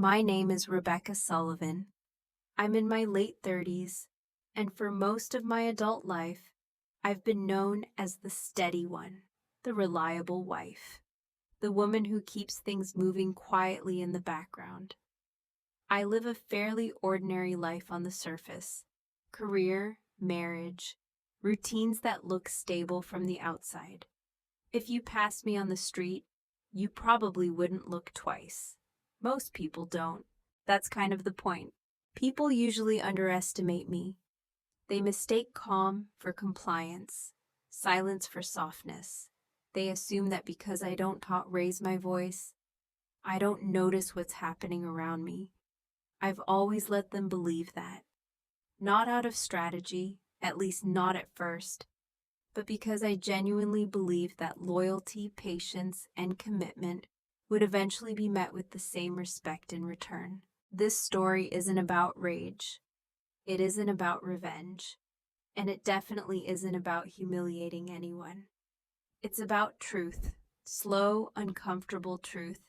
My name is Rebecca Sullivan. I'm in my late 30s, and for most of my adult life, I've been known as the steady one, the reliable wife, the woman who keeps things moving quietly in the background. I live a fairly ordinary life on the surface: career, marriage, routines that look stable from the outside. If you passed me on the street, you probably wouldn't look twice. Most people don't. That's kind of the point. People usually underestimate me. They mistake calm for compliance, silence for softness. They assume that because I don't raise my voice, I don't notice what's happening around me. I've always let them believe that. Not out of strategy, at least not at first, but because I genuinely believed that loyalty, patience, and commitment would eventually be met with the same respect in return. This story isn't about rage. It isn't about revenge. And it definitely isn't about humiliating anyone. It's about truth, slow, uncomfortable truth,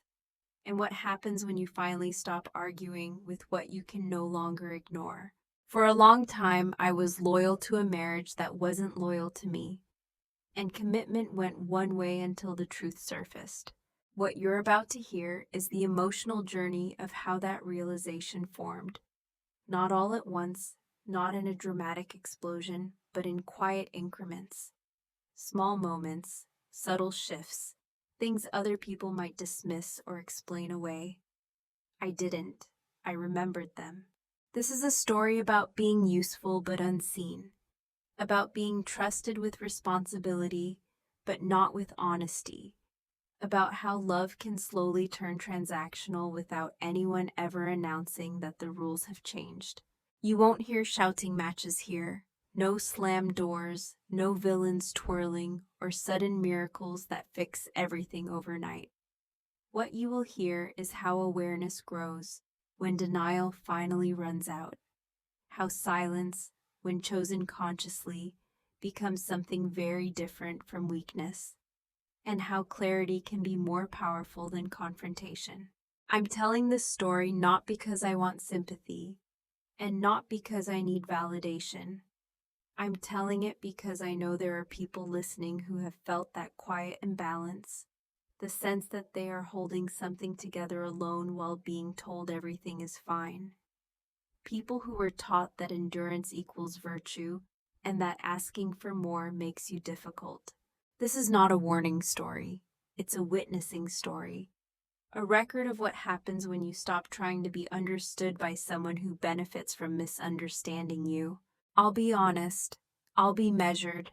and what happens when you finally stop arguing with what you can no longer ignore. For a long time, I was loyal to a marriage that wasn't loyal to me, and commitment went one way until the truth surfaced. What you're about to hear is the emotional journey of how that realization formed. Not all at once, not in a dramatic explosion, but in quiet increments. Small moments, subtle shifts, things other people might dismiss or explain away. I didn't. I remembered them. This is a story about being useful but unseen, about being trusted with responsibility but not with honesty, about how love can slowly turn transactional without anyone ever announcing that the rules have changed. You won't hear shouting matches here, no slammed doors, no villains twirling, or sudden miracles that fix everything overnight. What you will hear is how awareness grows when denial finally runs out, how silence, when chosen consciously, becomes something very different from weakness, and how clarity can be more powerful than confrontation. I'm telling this story not because I want sympathy, and not because I need validation. I'm telling it because I know there are people listening who have felt that quiet imbalance, the sense that they are holding something together alone while being told everything is fine. People who were taught that endurance equals virtue and that asking for more makes you difficult. This is not a warning story. It's a witnessing story. A record of what happens when you stop trying to be understood by someone who benefits from misunderstanding you. I'll be honest, I'll be measured,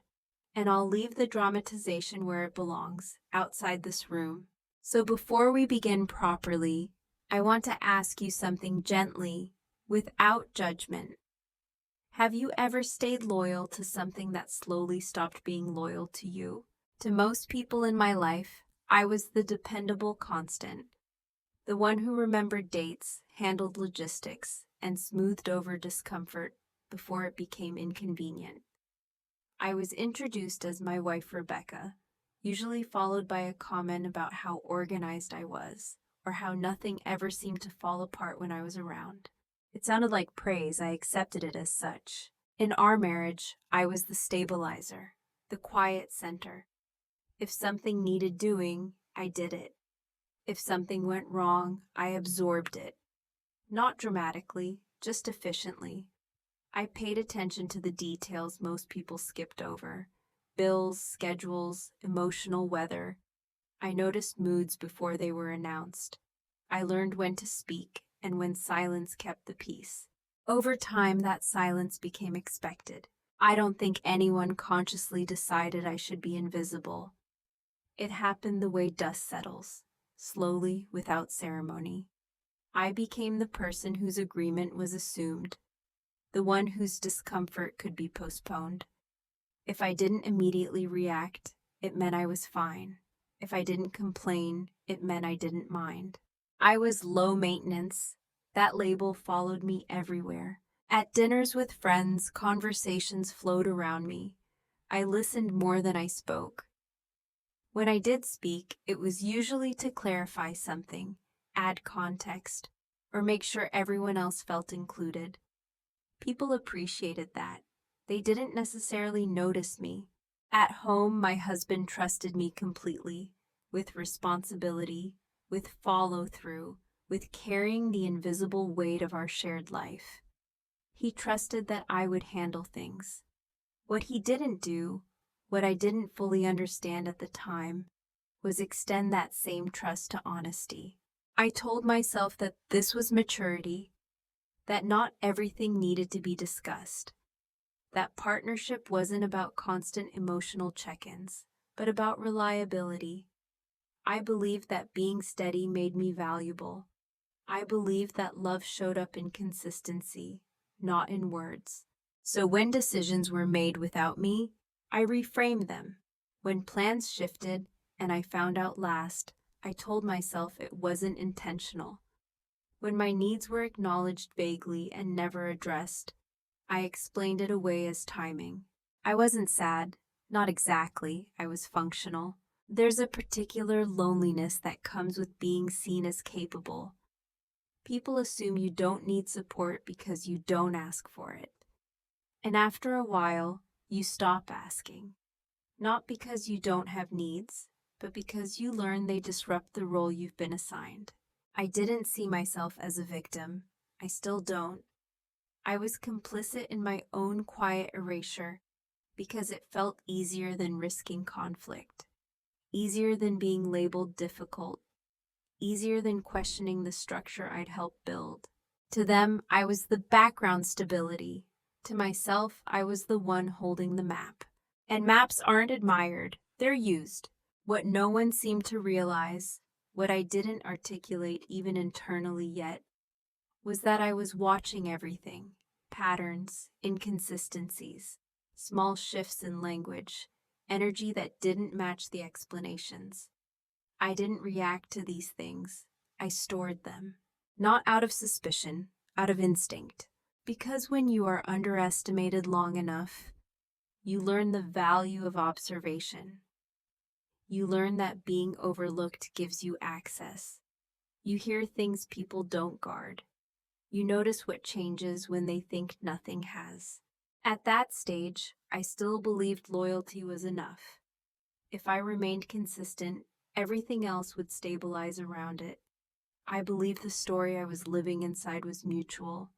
and I'll leave the dramatization where it belongs, outside this room. So before we begin properly, I want to ask you something gently, without judgment. Have you ever stayed loyal to something that slowly stopped being loyal to you? To most people in my life, I was the dependable constant, the one who remembered dates, handled logistics, and smoothed over discomfort before it became inconvenient. I was introduced as my wife Rebecca, usually followed by a comment about how organized I was, or how nothing ever seemed to fall apart when I was around. It sounded like praise. I accepted it as such. In our marriage, I was the stabilizer, the quiet center. If something needed doing, I did it. If something went wrong, I absorbed it. Not dramatically, just efficiently. I paid attention to the details most people skipped over: bills, schedules, emotional weather. I noticed moods before they were announced. I learned when to speak and when silence kept the peace. Over time, that silence became expected. I don't think anyone consciously decided I should be invisible. It happened the way dust settles, slowly, without ceremony. I became the person whose agreement was assumed, the one whose discomfort could be postponed. If I didn't immediately react, it meant I was fine. If I didn't complain, it meant I didn't mind. I was low maintenance. That label followed me everywhere. At dinners with friends, conversations flowed around me. I listened more than I spoke. When I did speak, it was usually to clarify something, add context, or make sure everyone else felt included. People appreciated that. They didn't necessarily notice me. At home, my husband trusted me completely, with responsibility, with follow-through, with carrying the invisible weight of our shared life. He trusted that I would handle things. What he didn't do, what I didn't fully understand at the time, was extend that same trust to honesty. I told myself that this was maturity, that not everything needed to be discussed, that partnership wasn't about constant emotional check-ins, but about reliability. I believed that being steady made me valuable. I believed that love showed up in consistency, not in words. So when decisions were made without me, I reframed them. When plans shifted, and I found out last, I told myself it wasn't intentional. When my needs were acknowledged vaguely and never addressed, I explained it away as timing. I wasn't sad, not exactly, I was functional. There's a particular loneliness that comes with being seen as capable. People assume you don't need support because you don't ask for it. And after a while, you stop asking. Not because you don't have needs, but because you learn they disrupt the role you've been assigned. I didn't see myself as a victim. I still don't. I was complicit in my own quiet erasure because it felt easier than risking conflict, easier than being labeled difficult, easier than questioning the structure I'd helped build. To them, I was the background stability. To myself, I was the one holding the map. And maps aren't admired, they're used. What no one seemed to realize, what I didn't articulate even internally yet, was that I was watching everything. Patterns, inconsistencies, small shifts in language, energy that didn't match the explanations. I didn't react to these things. I stored them. Not out of suspicion, out of instinct. Because when you are underestimated long enough, you learn the value of observation. You learn that being overlooked gives you access. You hear things people don't guard. You notice what changes when they think nothing has. At that stage, I still believed loyalty was enough. If I remained consistent, everything else would stabilize around it. I believed the story I was living inside was mutual,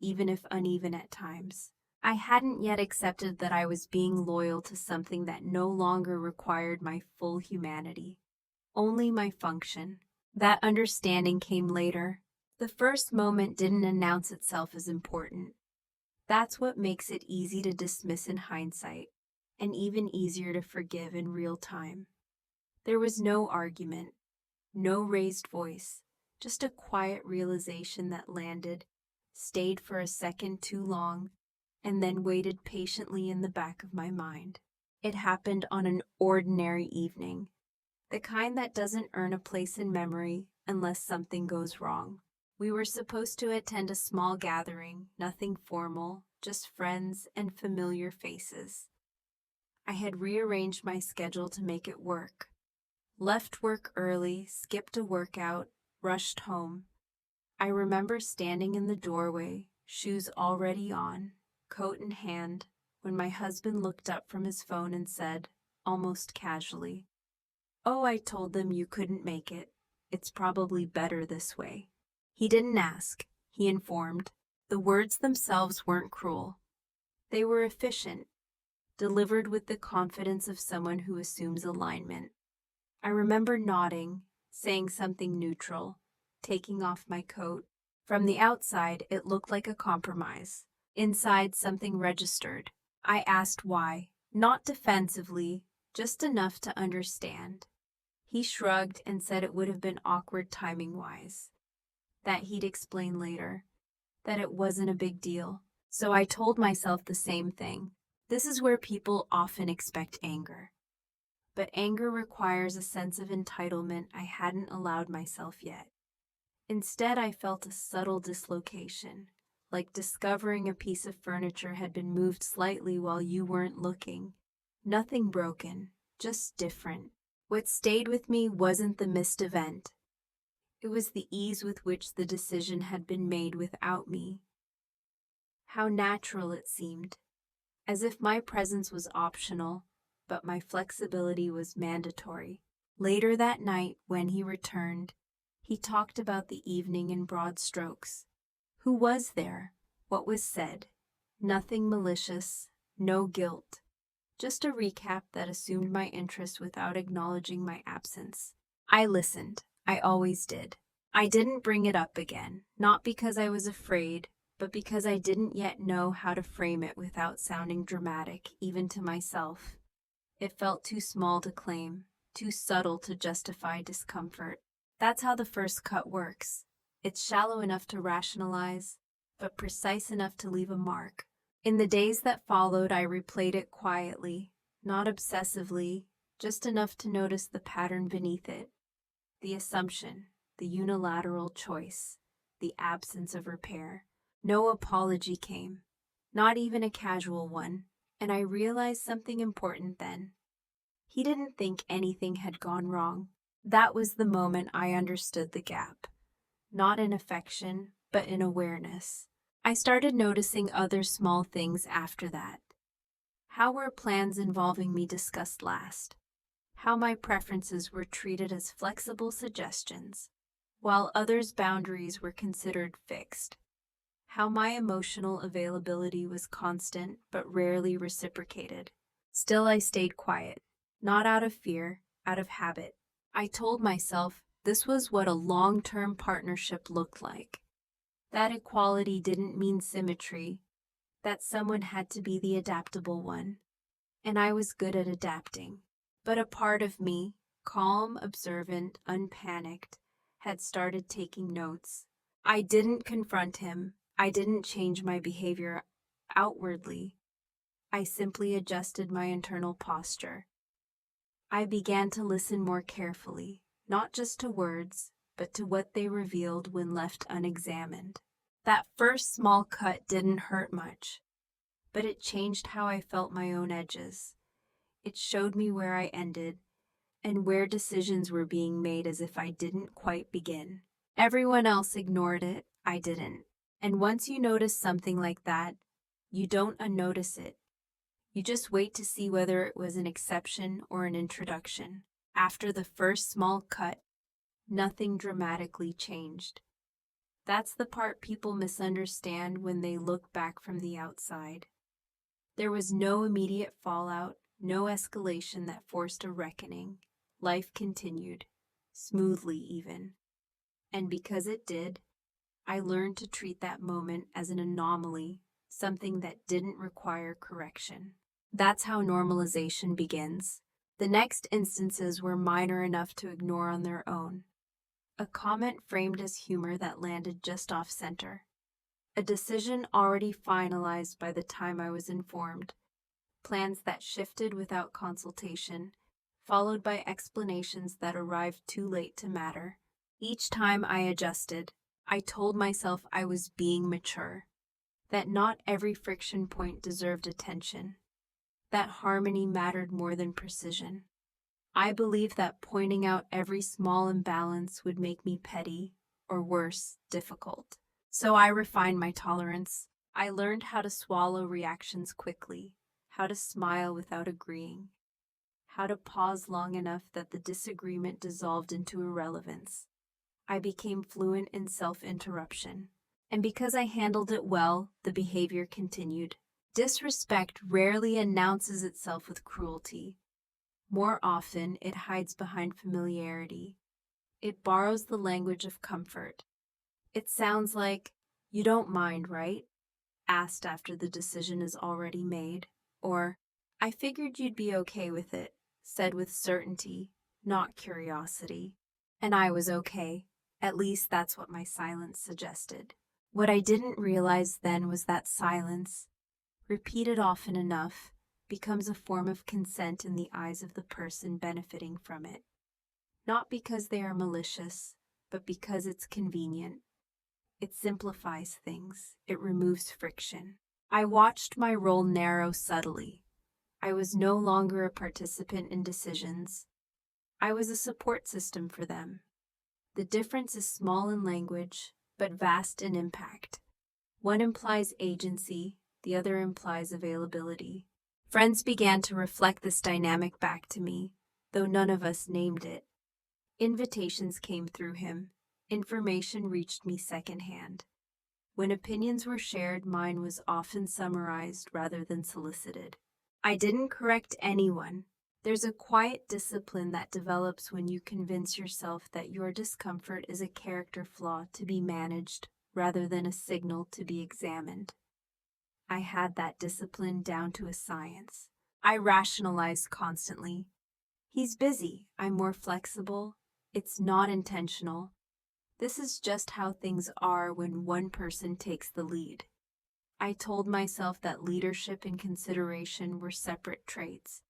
even if uneven at times. I hadn't yet accepted that I was being loyal to something that no longer required my full humanity, only my function. That understanding came later. The first moment didn't announce itself as important. That's what makes it easy to dismiss in hindsight, and even easier to forgive in real time. There was no argument, no raised voice, just a quiet realization that landed, stayed for a second too long, and then waited patiently in the back of my mind. It happened on an ordinary evening, the kind that doesn't earn a place in memory unless something goes wrong. We were supposed to attend a small gathering, nothing formal, just friends and familiar faces. I had rearranged my schedule to make it work. Left work early, skipped a workout, rushed home. I remember standing in the doorway, shoes already on, coat in hand, when my husband looked up from his phone and said, almost casually, "Oh, I told them you couldn't make it. It's probably better this way." He didn't ask, he informed. The words themselves weren't cruel. They were efficient, delivered with the confidence of someone who assumes alignment. I remember nodding, saying something neutral, taking off my coat. From the outside, it looked like a compromise. Inside, something registered. I asked why, not defensively, just enough to understand. He shrugged and said it would have been awkward timing-wise, that he'd explain later, that it wasn't a big deal. So I told myself the same thing. This is where people often expect anger. But anger requires a sense of entitlement I hadn't allowed myself yet. Instead, I felt a subtle dislocation, like discovering a piece of furniture had been moved slightly while you weren't looking. Nothing broken, just different. What stayed with me wasn't the missed event. It was the ease with which the decision had been made without me. How natural it seemed, as if my presence was optional, but my flexibility was mandatory. Later that night, when he returned, he talked about the evening in broad strokes. Who was there? What was said? Nothing malicious, no guilt. Just a recap that assumed my interest without acknowledging my absence. I listened. I always did. I didn't bring it up again, not because I was afraid, but because I didn't yet know how to frame it without sounding dramatic, even to myself. It felt too small to claim, too subtle to justify discomfort. That's how the first cut works. It's shallow enough to rationalize, but precise enough to leave a mark. In the days that followed, I replayed it quietly, not obsessively, just enough to notice the pattern beneath it. The assumption, the unilateral choice, the absence of repair. No apology came, not even a casual one, and I realized something important then. He didn't think anything had gone wrong. That was the moment I understood the gap. Not in affection, but in awareness. I started noticing other small things after that. How were plans involving me discussed last? How my preferences were treated as flexible suggestions, while others' boundaries were considered fixed. How my emotional availability was constant but rarely reciprocated. Still, I stayed quiet, not out of fear, out of habit. I told myself this was what a long-term partnership looked like. That equality didn't mean symmetry, that someone had to be the adaptable one, and I was good at adapting. But a part of me, calm, observant, unpanicked, had started taking notes. I didn't confront him. I didn't change my behavior outwardly. I simply adjusted my internal posture. I began to listen more carefully, not just to words, but to what they revealed when left unexamined. That first small cut didn't hurt much, but it changed how I felt my own edges. It showed me where I ended and where decisions were being made as if I didn't quite begin. Everyone else ignored it, I didn't. And once you notice something like that, you don't unnotice it. You just wait to see whether it was an exception or an introduction. After the first small cut, nothing dramatically changed. That's the part people misunderstand when they look back from the outside. There was no immediate fallout, no escalation that forced a reckoning. Life continued, smoothly even. And because it did, I learned to treat that moment as an anomaly, something that didn't require correction. That's how normalization begins. The next instances were minor enough to ignore on their own. A comment framed as humor that landed just off center. A decision already finalized by the time I was informed. Plans that shifted without consultation, followed by explanations that arrived too late to matter. Each time I adjusted, I told myself I was being mature, that not every friction point deserved attention, that harmony mattered more than precision. I believed that pointing out every small imbalance would make me petty, or worse, difficult. So I refined my tolerance. I learned how to swallow reactions quickly, how to smile without agreeing, how to pause long enough that the disagreement dissolved into irrelevance. I became fluent in self-interruption. And because I handled it well, the behavior continued. Disrespect rarely announces itself with cruelty. More often, it hides behind familiarity. It borrows the language of comfort. It sounds like, "You don't mind, right?" asked after the decision is already made. Or, "I figured you'd be okay with it," said with certainty, not curiosity. And I was okay. At least that's what my silence suggested. What I didn't realize then was that silence, repeated often enough, becomes a form of consent in the eyes of the person benefiting from it. Not because they are malicious, but because it's convenient. It simplifies things. It removes friction. I watched my role narrow subtly. I was no longer a participant in decisions. I was a support system for them. The difference is small in language, but vast in impact. One implies agency, the other implies availability. Friends began to reflect this dynamic back to me, though none of us named it. Invitations came through him. Information reached me secondhand. When opinions were shared, mine was often summarized rather than solicited. I didn't correct anyone. There's a quiet discipline that develops when you convince yourself that your discomfort is a character flaw to be managed rather than a signal to be examined. I had that discipline down to a science. I rationalized constantly. He's busy. I'm more flexible. It's not intentional. This is just how things are when one person takes the lead. I told myself that leadership and consideration were separate traits,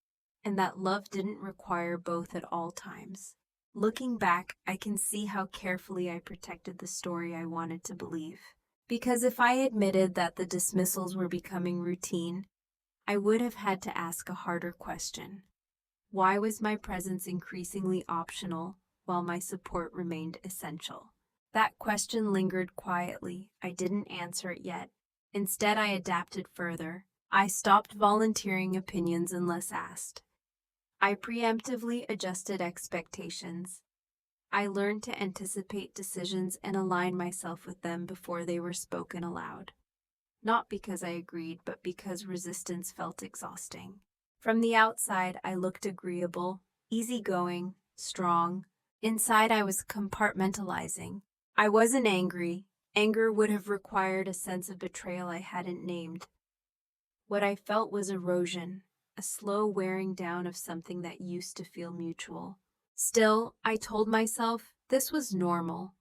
and that love didn't require both at all times. Looking back, I can see how carefully I protected the story I wanted to believe. Because if I admitted that the dismissals were becoming routine, I would have had to ask a harder question. Why was my presence increasingly optional while my support remained essential? That question lingered quietly. I didn't answer it yet. Instead, I adapted further. I stopped volunteering opinions unless asked. I preemptively adjusted expectations. I learned to anticipate decisions and align myself with them before they were spoken aloud. Not because I agreed, but because resistance felt exhausting. From the outside, I looked agreeable, easygoing, strong. Inside, I was compartmentalizing. I wasn't angry. Anger would have required a sense of betrayal I hadn't named. What I felt was erosion, a slow wearing down of something that used to feel mutual. Still, I told myself this was normal.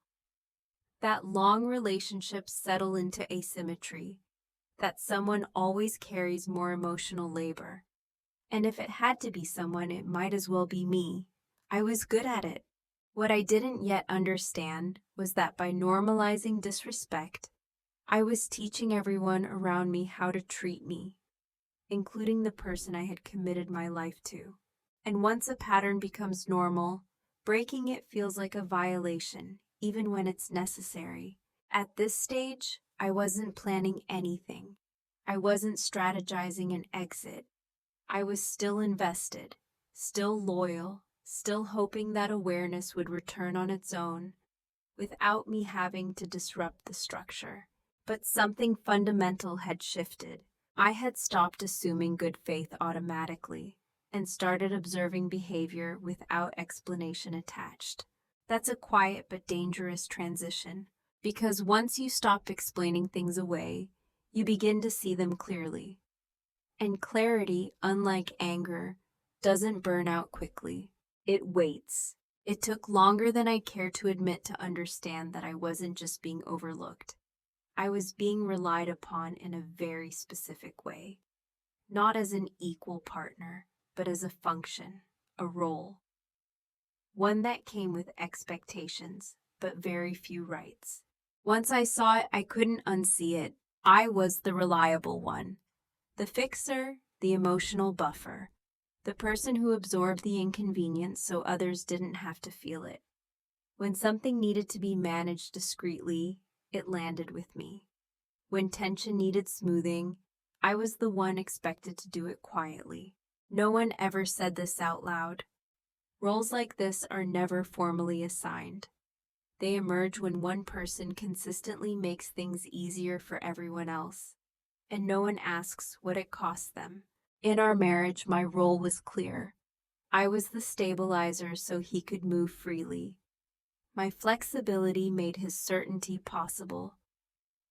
That long relationships settle into asymmetry, that someone always carries more emotional labor. And if it had to be someone, it might as well be me. I was good at it. What I didn't yet understand was that by normalizing disrespect, I was teaching everyone around me how to treat me, including the person I had committed my life to. And once a pattern becomes normal, breaking it feels like a violation, even when it's necessary. At this stage, I wasn't planning anything. I wasn't strategizing an exit. I was still invested, still loyal, still hoping that awareness would return on its own, without me having to disrupt the structure. But something fundamental had shifted. I had stopped assuming good faith automatically and started observing behavior without explanation attached. That's a quiet but dangerous transition, because once you stop explaining things away, you begin to see them clearly. And clarity, unlike anger, doesn't burn out quickly. It waits. It took longer than I cared to admit to understand that I wasn't just being overlooked. I was being relied upon in a very specific way. Not as an equal partner, but as a function, a role. One that came with expectations, but very few rights. Once I saw it, I couldn't unsee it. I was the reliable one. The fixer, the emotional buffer. The person who absorbed the inconvenience so others didn't have to feel it. When something needed to be managed discreetly, it landed with me. When tension needed smoothing, I was the one expected to do it quietly. No one ever said this out loud. Roles like this are never formally assigned. They emerge when one person consistently makes things easier for everyone else, and no one asks what it costs them. In our marriage, my role was clear. I was the stabilizer so he could move freely. My flexibility made his certainty possible.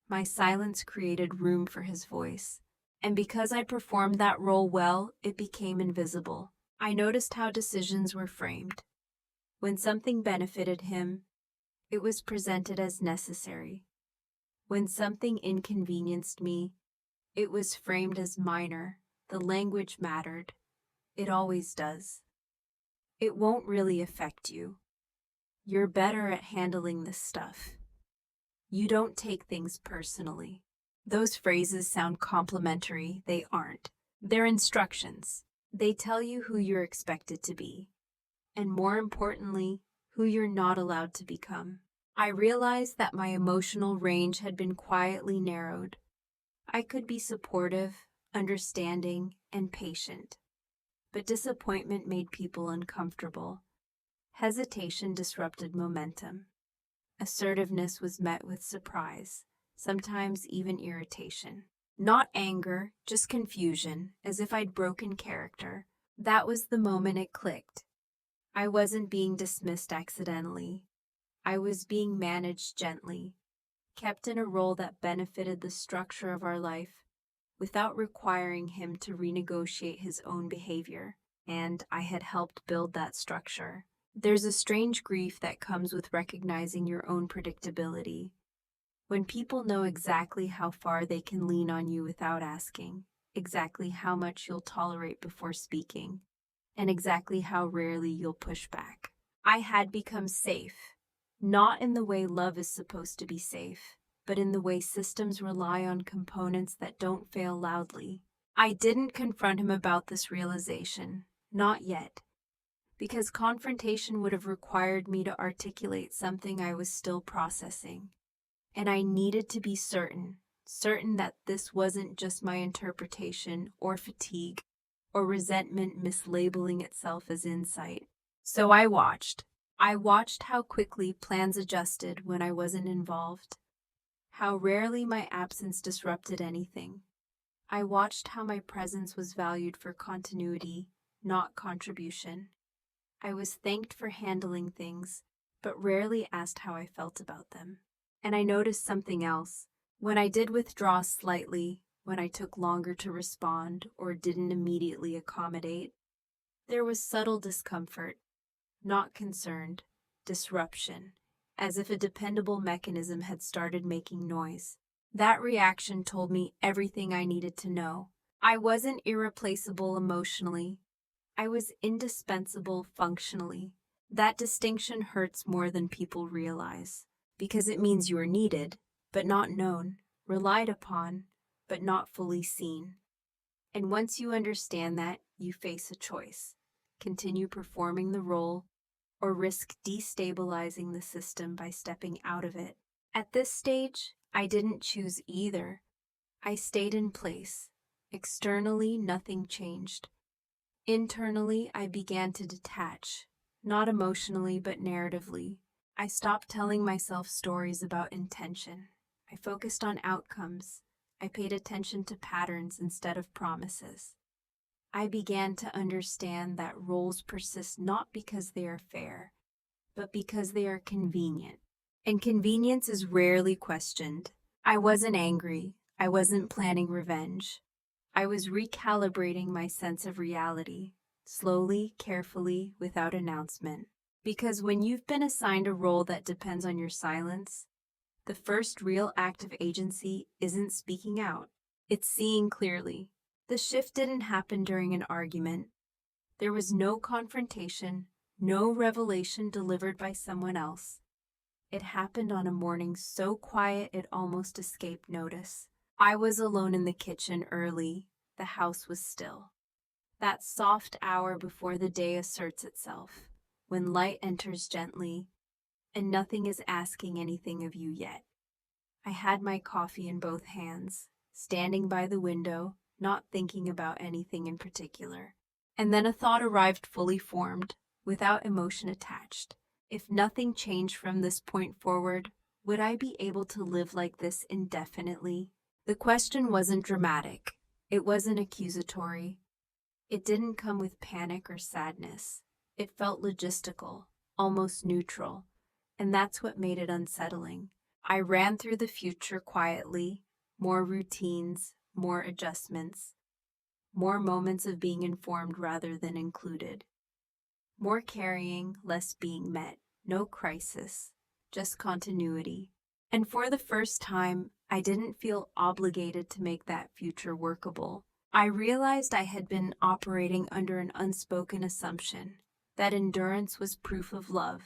My silence created room for his voice. And because I performed that role well, it became invisible. I noticed how decisions were framed. When something benefited him, it was presented as necessary. When something inconvenienced me, it was framed as minor. The language mattered. It always does. It won't really affect you. You're better at handling this stuff. You don't take things personally. Those phrases sound complimentary. They aren't. They're instructions. They tell you who you're expected to be, and more importantly, who you're not allowed to become. I realized that my emotional range had been quietly narrowed. I could be supportive, understanding, and patient. But disappointment made people uncomfortable. Hesitation disrupted momentum. Assertiveness was met with surprise, sometimes even irritation. Not anger, just confusion, as if I'd broken character. That was the moment it clicked. I wasn't being dismissed accidentally. I was being managed gently, kept in a role that benefited the structure of our life without requiring him to renegotiate his own behavior, and I had helped build that structure. There's a strange grief that comes with recognizing your own predictability. When people know exactly how far they can lean on you without asking, exactly how much you'll tolerate before speaking, and exactly how rarely you'll push back. I had become safe, not in the way love is supposed to be safe, but in the way systems rely on components that don't fail loudly. I didn't confront him about this realization, not yet, because confrontation would have required me to articulate something I was still processing. And I needed to be certain that this wasn't just my interpretation or fatigue or resentment mislabeling itself as insight. So I watched. I watched how quickly plans adjusted when I wasn't involved, how rarely my absence disrupted anything. I watched how my presence was valued for continuity, not contribution. I was thanked for handling things, but rarely asked how I felt about them. And I noticed something else. When I did withdraw slightly, when I took longer to respond or didn't immediately accommodate, there was subtle discomfort, not concerned, disruption, as if a dependable mechanism had started making noise. That reaction told me everything I needed to know. I wasn't irreplaceable emotionally. I was indispensable functionally. That distinction hurts more than people realize, because it means you are needed, but not known, relied upon, but not fully seen. And once you understand that, you face a choice: continue performing the role, or risk destabilizing the system by stepping out of it. At this stage, I didn't choose either. I stayed in place. Externally, nothing changed. Internally, I began to detach, not emotionally but narratively. I stopped telling myself stories about intention. I focused on outcomes. I paid attention to patterns instead of promises. I began to understand that roles persist not because they are fair, but because they are convenient. And convenience is rarely questioned. I wasn't angry. I wasn't planning revenge. I was recalibrating my sense of reality, slowly, carefully, without announcement. Because when you've been assigned a role that depends on your silence, the first real act of agency isn't speaking out, it's seeing clearly. The shift didn't happen during an argument. There was no confrontation, no revelation delivered by someone else. It happened on a morning so quiet it almost escaped notice. I was alone in the kitchen early. The house was still. That soft hour before the day asserts itself, when light enters gently, and nothing is asking anything of you yet. I had my coffee in both hands, standing by the window, not thinking about anything in particular. And then a thought arrived fully formed, without emotion attached. If nothing changed from this point forward, would I be able to live like this indefinitely? The question wasn't dramatic. It wasn't accusatory. It didn't come with panic or sadness. It felt logistical, almost neutral, and that's what made it unsettling. I ran through the future quietly, more routines, more adjustments, more moments of being informed rather than included, more carrying, less being met, no crisis, just continuity. And for the first time, I didn't feel obligated to make that future workable. I realized I had been operating under an unspoken assumption that endurance was proof of love,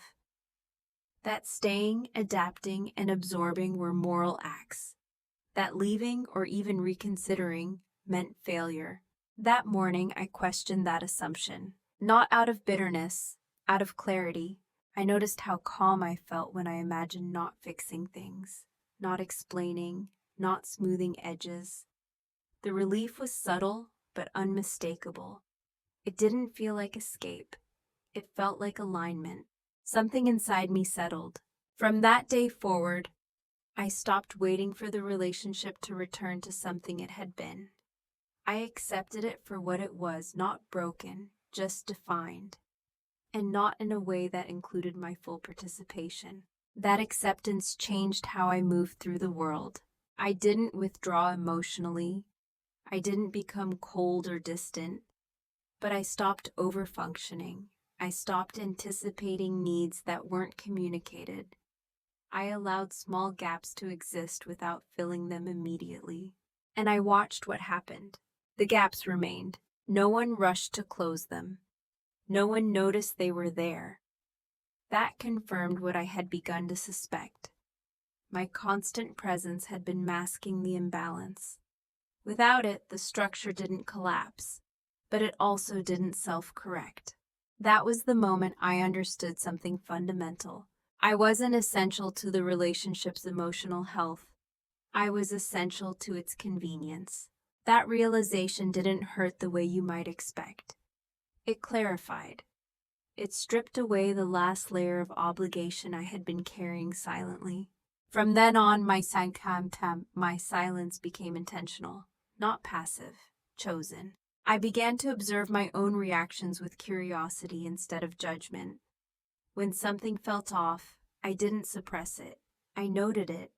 that staying, adapting, and absorbing were moral acts, that leaving or even reconsidering meant failure. That morning, I questioned that assumption, not out of bitterness, out of clarity. I noticed how calm I felt when I imagined not fixing things, not explaining, not smoothing edges. The relief was subtle but unmistakable. It didn't feel like escape. It felt like alignment. Something inside me settled. From that day forward, I stopped waiting for the relationship to return to something it had been. I accepted it for what it was, not broken, just defined, and not in a way that included my full participation. That acceptance changed how I moved through the world. I didn't withdraw emotionally. I didn't become cold or distant, but I stopped overfunctioning. I stopped anticipating needs that weren't communicated. I allowed small gaps to exist without filling them immediately. And I watched what happened. The gaps remained. No one rushed to close them. No one noticed they were there. That confirmed what I had begun to suspect. My constant presence had been masking the imbalance. Without it, the structure didn't collapse, but it also didn't self-correct. That was the moment I understood something fundamental. I wasn't essential to the relationship's emotional health. I was essential to its convenience. That realization didn't hurt the way you might expect. It clarified. It stripped away the last layer of obligation I had been carrying silently. From then on, my silence became intentional, not passive, chosen. I began to observe my own reactions with curiosity instead of judgment. When something felt off, I didn't suppress it. I noted it.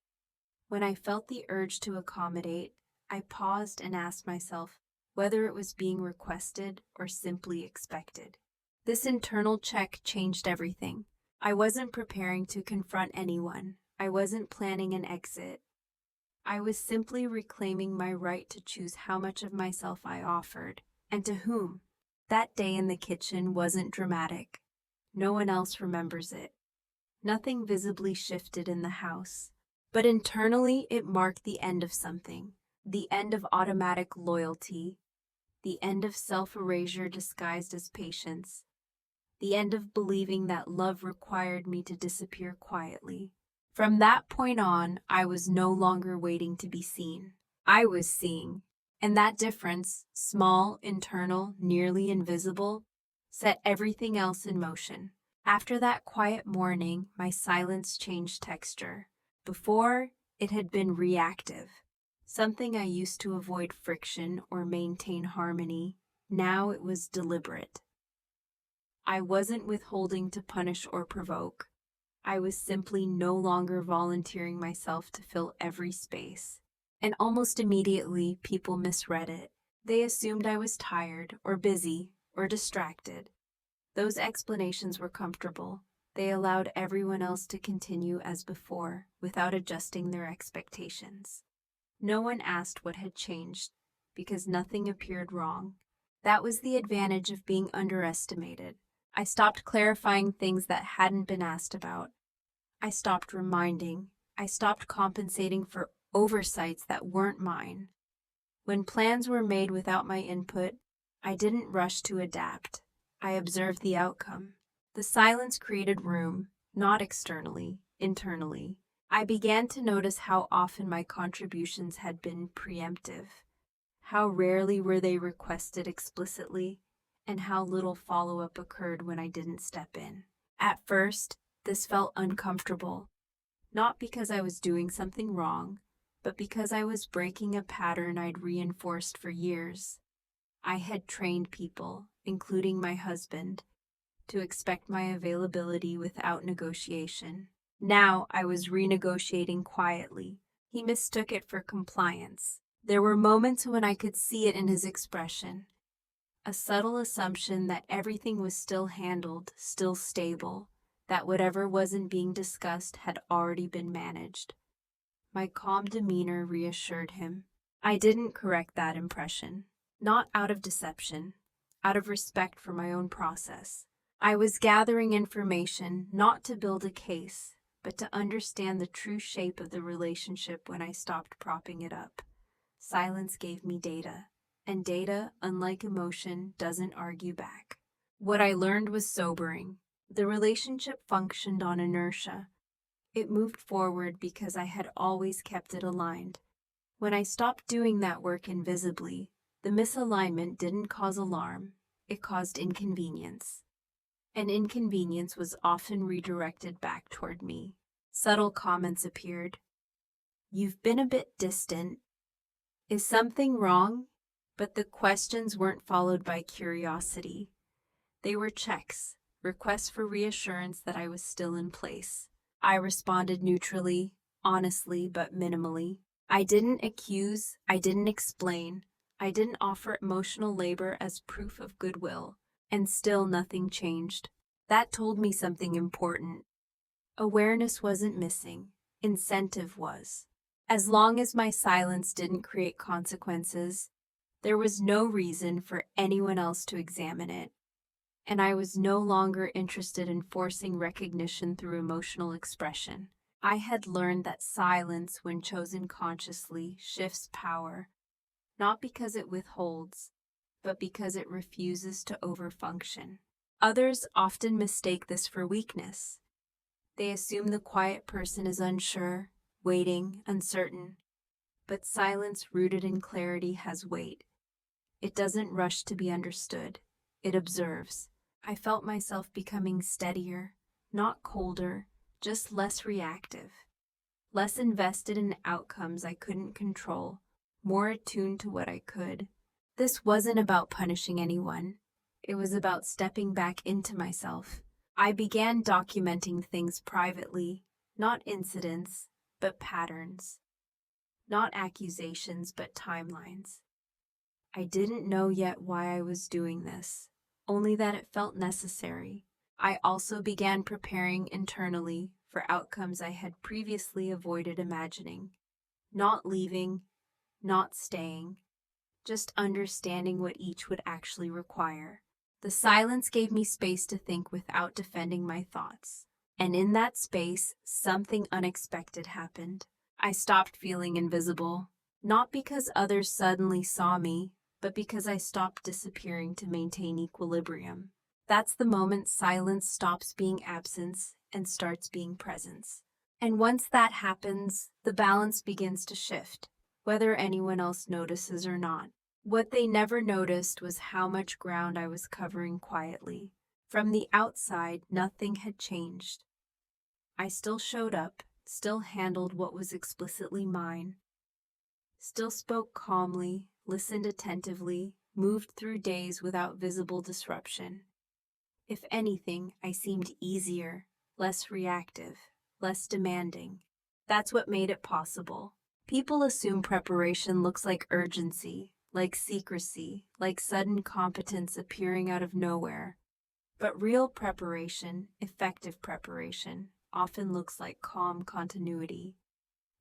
When I felt the urge to accommodate, I paused and asked myself whether it was being requested or simply expected. This internal check changed everything. I wasn't preparing to confront anyone. I wasn't planning an exit. I was simply reclaiming my right to choose how much of myself I offered, and to whom. That day in the kitchen wasn't dramatic. No one else remembers it. Nothing visibly shifted in the house. But internally, it marked the end of something. The end of automatic loyalty. The end of self-erasure disguised as patience. The end of believing that love required me to disappear quietly. From that point on, I was no longer waiting to be seen. I was seeing. And that difference, small, internal, nearly invisible, set everything else in motion. After that quiet morning, my silence changed texture. Before, it had been reactive. Something I used to avoid friction or maintain harmony. Now it was deliberate. I wasn't withholding to punish or provoke. I was simply no longer volunteering myself to fill every space. And almost immediately, people misread it. They assumed I was tired, or busy, or distracted. Those explanations were comfortable. They allowed everyone else to continue as before, without adjusting their expectations. No one asked what had changed, because nothing appeared wrong. That was the advantage of being underestimated. I stopped clarifying things that hadn't been asked about. I stopped reminding. I stopped compensating for oversights that weren't mine. When plans were made without my input, I didn't rush to adapt. I observed the outcome. The silence created room, not externally, internally. I began to notice how often my contributions had been preemptive, how rarely were they requested explicitly, and how little follow-up occurred when I didn't step in. At first, this felt uncomfortable, not because I was doing something wrong, but because I was breaking a pattern I'd reinforced for years. I had trained people, including my husband, to expect my availability without negotiation. Now I was renegotiating quietly. He mistook it for compliance. There were moments when I could see it in his expression. A subtle assumption that everything was still handled, still stable, that whatever wasn't being discussed had already been managed. My calm demeanor reassured him. I didn't correct that impression, not out of deception, out of respect for my own process. I was gathering information not to build a case, but to understand the true shape of the relationship when I stopped propping it up. Silence gave me data, and data, unlike emotion, doesn't argue back. What I learned was sobering. The relationship functioned on inertia. It moved forward because I had always kept it aligned. When I stopped doing that work invisibly, the misalignment didn't cause alarm, it caused inconvenience. And inconvenience was often redirected back toward me. Subtle comments appeared. "You've been a bit distant. Is something wrong?" But the questions weren't followed by curiosity. They were checks, requests for reassurance that I was still in place. I responded neutrally, honestly, but minimally. I didn't accuse, I didn't explain, I didn't offer emotional labor as proof of goodwill, and still nothing changed. That told me something important. Awareness wasn't missing, incentive was. As long as my silence didn't create consequences, there was no reason for anyone else to examine it. And I was no longer interested in forcing recognition through emotional expression. I had learned that silence, when chosen consciously, shifts power, not because it withholds, but because it refuses to overfunction. Others often mistake this for weakness. They assume the quiet person is unsure, waiting, uncertain. But silence rooted in clarity has weight. It doesn't rush to be understood. It observes. I felt myself becoming steadier, not colder, just less reactive, less invested in outcomes I couldn't control, more attuned to what I could. This wasn't about punishing anyone. It was about stepping back into myself. I began documenting things privately, not incidents, but patterns, not accusations, but timelines. I didn't know yet why I was doing this, only that it felt necessary. I also began preparing internally for outcomes I had previously avoided imagining. Not leaving, not staying, just understanding what each would actually require. The silence gave me space to think without defending my thoughts. And in that space, something unexpected happened. I stopped feeling invisible, not because others suddenly saw me, but because I stopped disappearing to maintain equilibrium. That's the moment silence stops being absence and starts being presence. And once that happens, the balance begins to shift, whether anyone else notices or not. What they never noticed was how much ground I was covering quietly. From the outside, nothing had changed. I still showed up, still handled what was explicitly mine, still spoke calmly, listened attentively, moved through days without visible disruption. If anything, I seemed easier, less reactive, less demanding. That's what made it possible. People assume preparation looks like urgency, like secrecy, like sudden competence appearing out of nowhere. But real preparation, effective preparation, often looks like calm continuity.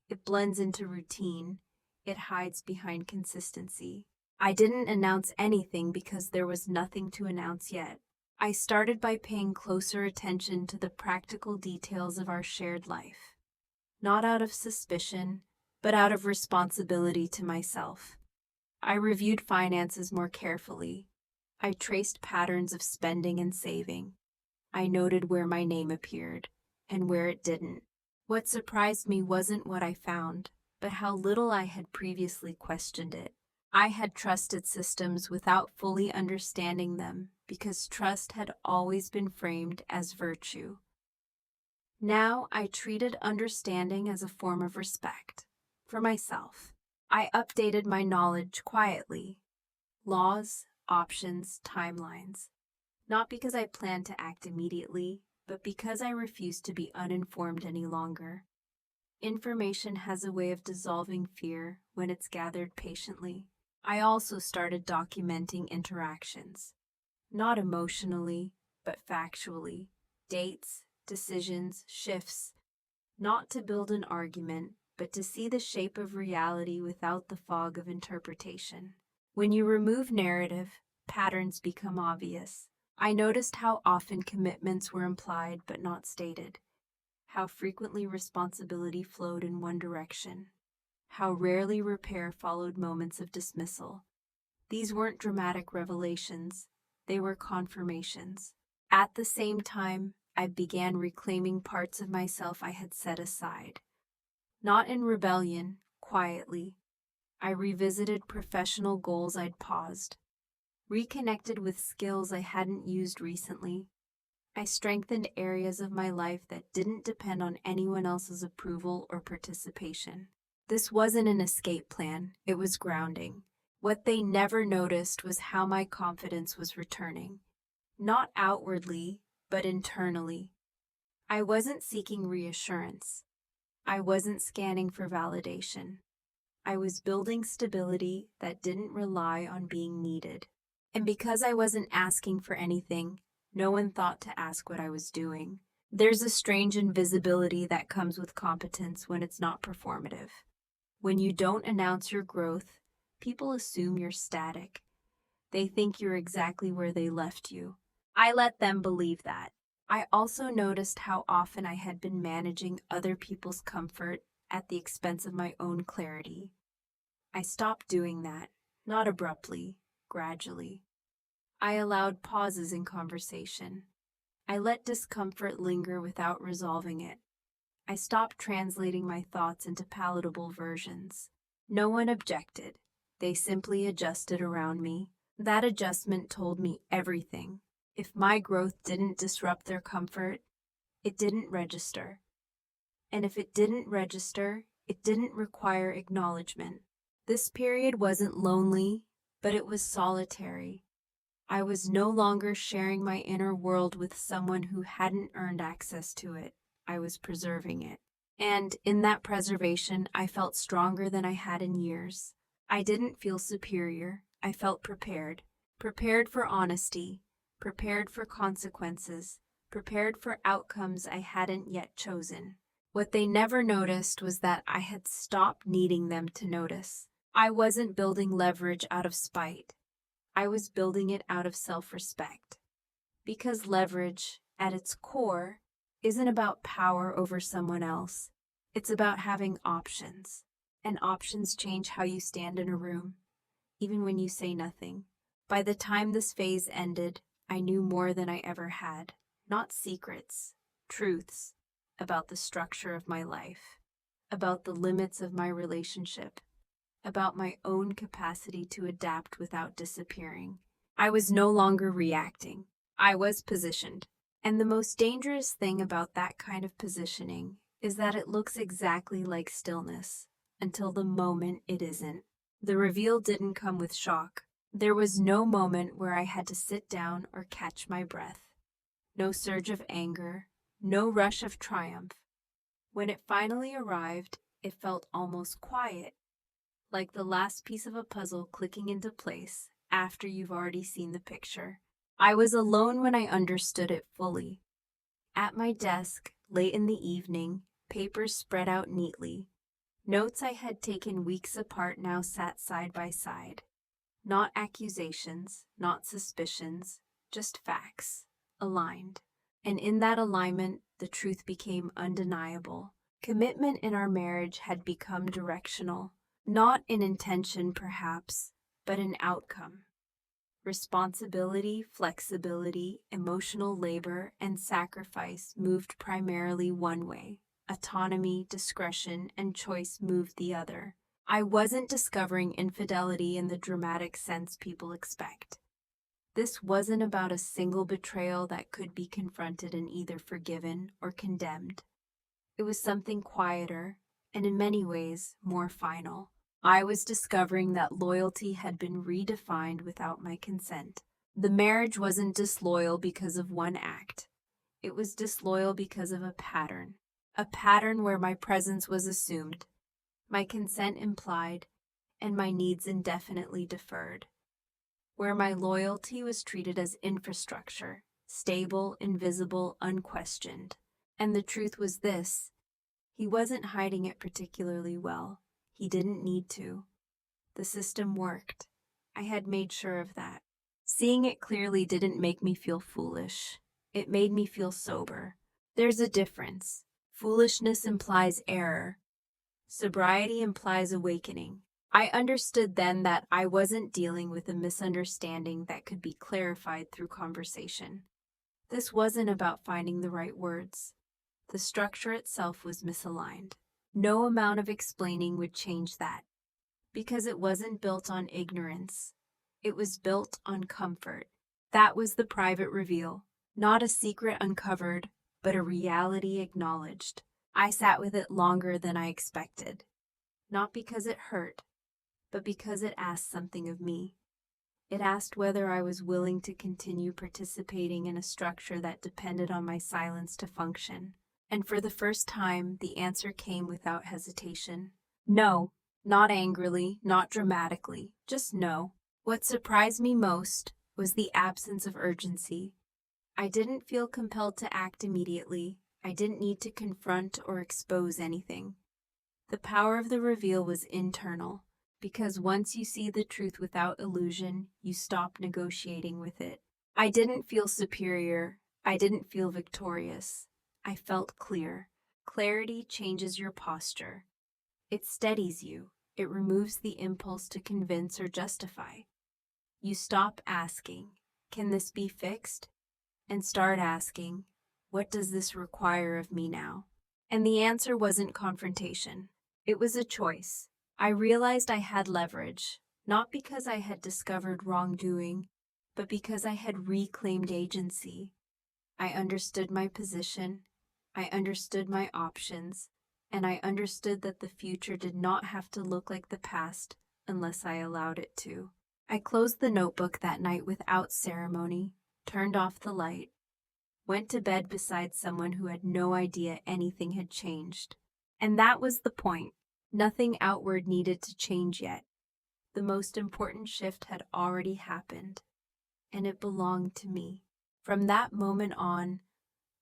It blends into routine. It hides behind consistency. I didn't announce anything because there was nothing to announce yet. I started by paying closer attention to the practical details of our shared life. Not out of suspicion, but out of responsibility to myself. I reviewed finances more carefully. I traced patterns of spending and saving. I noted where my name appeared and where it didn't. What surprised me wasn't what I found, but how little I had previously questioned it. I had trusted systems without fully understanding them because trust had always been framed as virtue. Now I treated understanding as a form of respect for myself. I updated my knowledge quietly. Laws, options, timelines. Not because I planned to act immediately, but because I refused to be uninformed any longer. Information has a way of dissolving fear when it's gathered patiently. I also started documenting interactions. Not emotionally, but factually. Dates, decisions, shifts. Not to build an argument, but to see the shape of reality without the fog of interpretation. When you remove narrative, patterns become obvious. I noticed how often commitments were implied but not stated, how frequently responsibility flowed in one direction, how rarely repair followed moments of dismissal. These weren't dramatic revelations, they were confirmations. At the same time, I began reclaiming parts of myself I had set aside. Not in rebellion, quietly. I revisited professional goals I'd paused, reconnected with skills I hadn't used recently. I strengthened areas of my life that didn't depend on anyone else's approval or participation. This wasn't an escape plan, it was grounding. What they never noticed was how my confidence was returning. Not outwardly, but internally. I wasn't seeking reassurance. I wasn't scanning for validation. I was building stability that didn't rely on being needed. And because I wasn't asking for anything, no one thought to ask what I was doing. There's a strange invisibility that comes with competence when it's not performative. When you don't announce your growth, people assume you're static. They think you're exactly where they left you. I let them believe that. I also noticed how often I had been managing other people's comfort at the expense of my own clarity. I stopped doing that, not abruptly, gradually. I allowed pauses in conversation. I let discomfort linger without resolving it. I stopped translating my thoughts into palatable versions. No one objected. They simply adjusted around me. That adjustment told me everything. If my growth didn't disrupt their comfort, it didn't register. And if it didn't register, it didn't require acknowledgment. This period wasn't lonely, but it was solitary. I was no longer sharing my inner world with someone who hadn't earned access to it. I was preserving it. And in that preservation, I felt stronger than I had in years. I didn't feel superior. I felt prepared. Prepared for honesty. Prepared for consequences. Prepared for outcomes I hadn't yet chosen. What they never noticed was that I had stopped needing them to notice. I wasn't building leverage out of spite. I was building it out of self-respect. Because leverage, at its core, isn't about power over someone else. It's about having options. And options change how you stand in a room, even when you say nothing. By the time this phase ended, I knew more than I ever had. Not secrets, truths, about the structure of my life, about the limits of my relationship, about my own capacity to adapt without disappearing. I was no longer reacting. I was positioned. And the most dangerous thing about that kind of positioning is that it looks exactly like stillness until the moment it isn't. The reveal didn't come with shock. There was no moment where I had to sit down or catch my breath. No surge of anger, no rush of triumph. When it finally arrived, it felt almost quiet, like the last piece of a puzzle clicking into place after you've already seen the picture. I was alone when I understood it fully. At my desk, late in the evening, papers spread out neatly. Notes I had taken weeks apart now sat side by side. Not accusations, not suspicions, just facts, aligned. And in that alignment, the truth became undeniable. Commitment in our marriage had become directional, not in intention perhaps, but in outcome. Responsibility, flexibility, emotional labor, and sacrifice moved primarily one way. Autonomy, discretion, and choice moved the other. I wasn't discovering infidelity in the dramatic sense people expect. This wasn't about a single betrayal that could be confronted and either forgiven or condemned. It was something quieter, and in many ways, more final. I was discovering that loyalty had been redefined without my consent. The marriage wasn't disloyal because of one act. It was disloyal because of a pattern where my presence was assumed, my consent implied, and my needs indefinitely deferred, where my loyalty was treated as infrastructure, stable, invisible, unquestioned. And the truth was this: he wasn't hiding it particularly well. He didn't need to. The system worked. I had made sure of that. Seeing it clearly didn't make me feel foolish. It made me feel sober. There's a difference. Foolishness implies error. Sobriety implies awakening. I understood then that I wasn't dealing with a misunderstanding that could be clarified through conversation. This wasn't about finding the right words. The structure itself was misaligned. No amount of explaining would change that, because it wasn't built on ignorance. It was built on comfort. That was the private reveal, not a secret uncovered, but a reality acknowledged. I sat with it longer than I expected, not because it hurt, but because it asked something of me. It asked whether I was willing to continue participating in a structure that depended on my silence to function. And for the first time, the answer came without hesitation. No, not angrily, not dramatically, just no. What surprised me most was the absence of urgency. I didn't feel compelled to act immediately. I didn't need to confront or expose anything. The power of the reveal was internal, because once you see the truth without illusion, you stop negotiating with it. I didn't feel superior. I didn't feel victorious. I felt clear. Clarity changes your posture. It steadies you. It removes the impulse to convince or justify. You stop asking, "Can this be fixed?" and start asking, "What does this require of me now?" And the answer wasn't confrontation. It was a choice. I realized I had leverage, not because I had discovered wrongdoing, but because I had reclaimed agency. I understood my position, I understood my options, and I understood that the future did not have to look like the past unless I allowed it to. I closed the notebook that night without ceremony, turned off the light, went to bed beside someone who had no idea anything had changed. And that was the point. Nothing outward needed to change yet. The most important shift had already happened, and it belonged to me. From that moment on,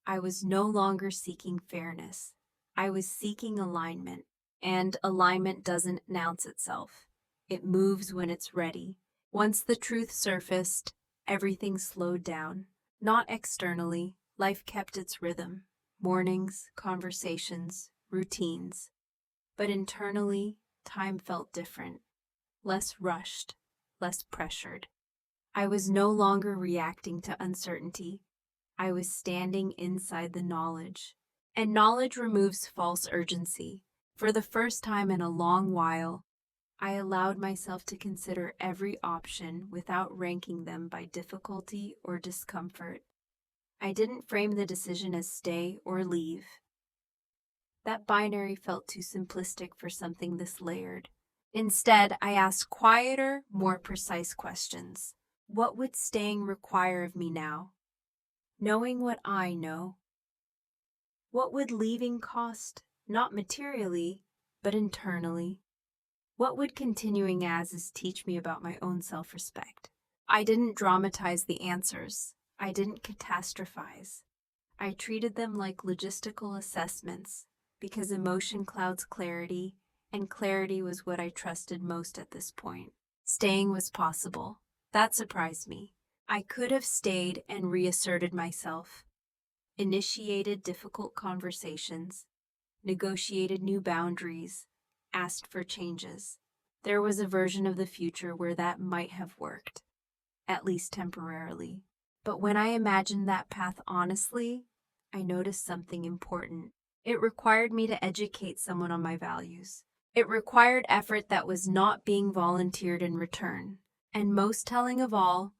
I was no longer seeking fairness. I was seeking alignment, and alignment doesn't announce itself. It moves when it's ready. Once the truth surfaced, everything slowed down. Not externally, life kept its rhythm. Mornings, conversations, routines. But internally, time felt different. Less rushed, less pressured. I was no longer reacting to uncertainty. I was standing inside the knowledge. And knowledge removes false urgency. For the first time in a long while, I allowed myself to consider every option without ranking them by difficulty or discomfort. I didn't frame the decision as stay or leave. That binary felt too simplistic for something this layered. Instead, I asked quieter, more precise questions. What would staying require of me now? Knowing what I know. What would leaving cost, not materially, but internally? What would continuing as is teach me about my own self-respect? I didn't dramatize the answers. I didn't catastrophize. I treated them like logistical assessments, because emotion clouds clarity, and clarity was what I trusted most at this point. Staying was possible. That surprised me. I could have stayed and reasserted myself, initiated difficult conversations, negotiated new boundaries, asked for changes. There was a version of the future where that might have worked, at least temporarily. But when I imagined that path honestly, I noticed something important. It required me to educate someone on my values. It required effort that was not being volunteered in return. And most telling of all,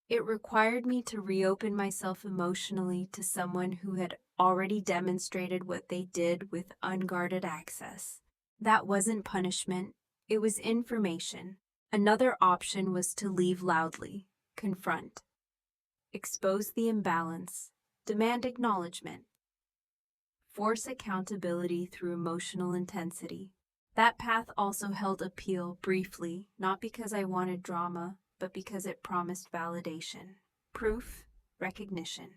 it required me to reopen myself emotionally to someone who had already demonstrated what they did with unguarded access. That wasn't punishment, it was information. Another option was to leave loudly, confront, expose the imbalance, demand acknowledgment, force accountability through emotional intensity. That path also held appeal briefly, not because I wanted drama, but because it promised validation, proof, recognition.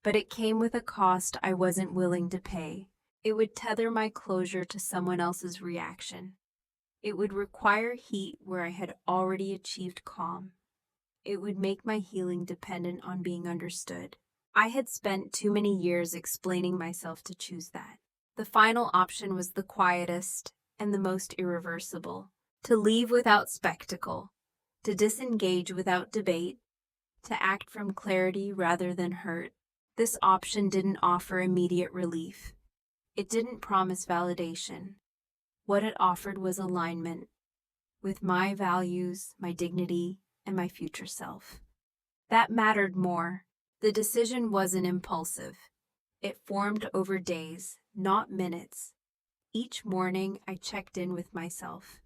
But it came with a cost I wasn't willing to pay. It would tether my closure to someone else's reaction. It would require heat where I had already achieved calm. It would make my healing dependent on being understood. I had spent too many years explaining myself to choose that. The final option was the quietest and the most irreversible. To leave without spectacle, to disengage without debate, to act from clarity rather than hurt. This option didn't offer immediate relief. It didn't promise validation. What it offered was alignment with my values, my dignity, and my future self. That mattered more. The decision wasn't impulsive. It formed over days, not minutes. Each morning, I checked in with myself.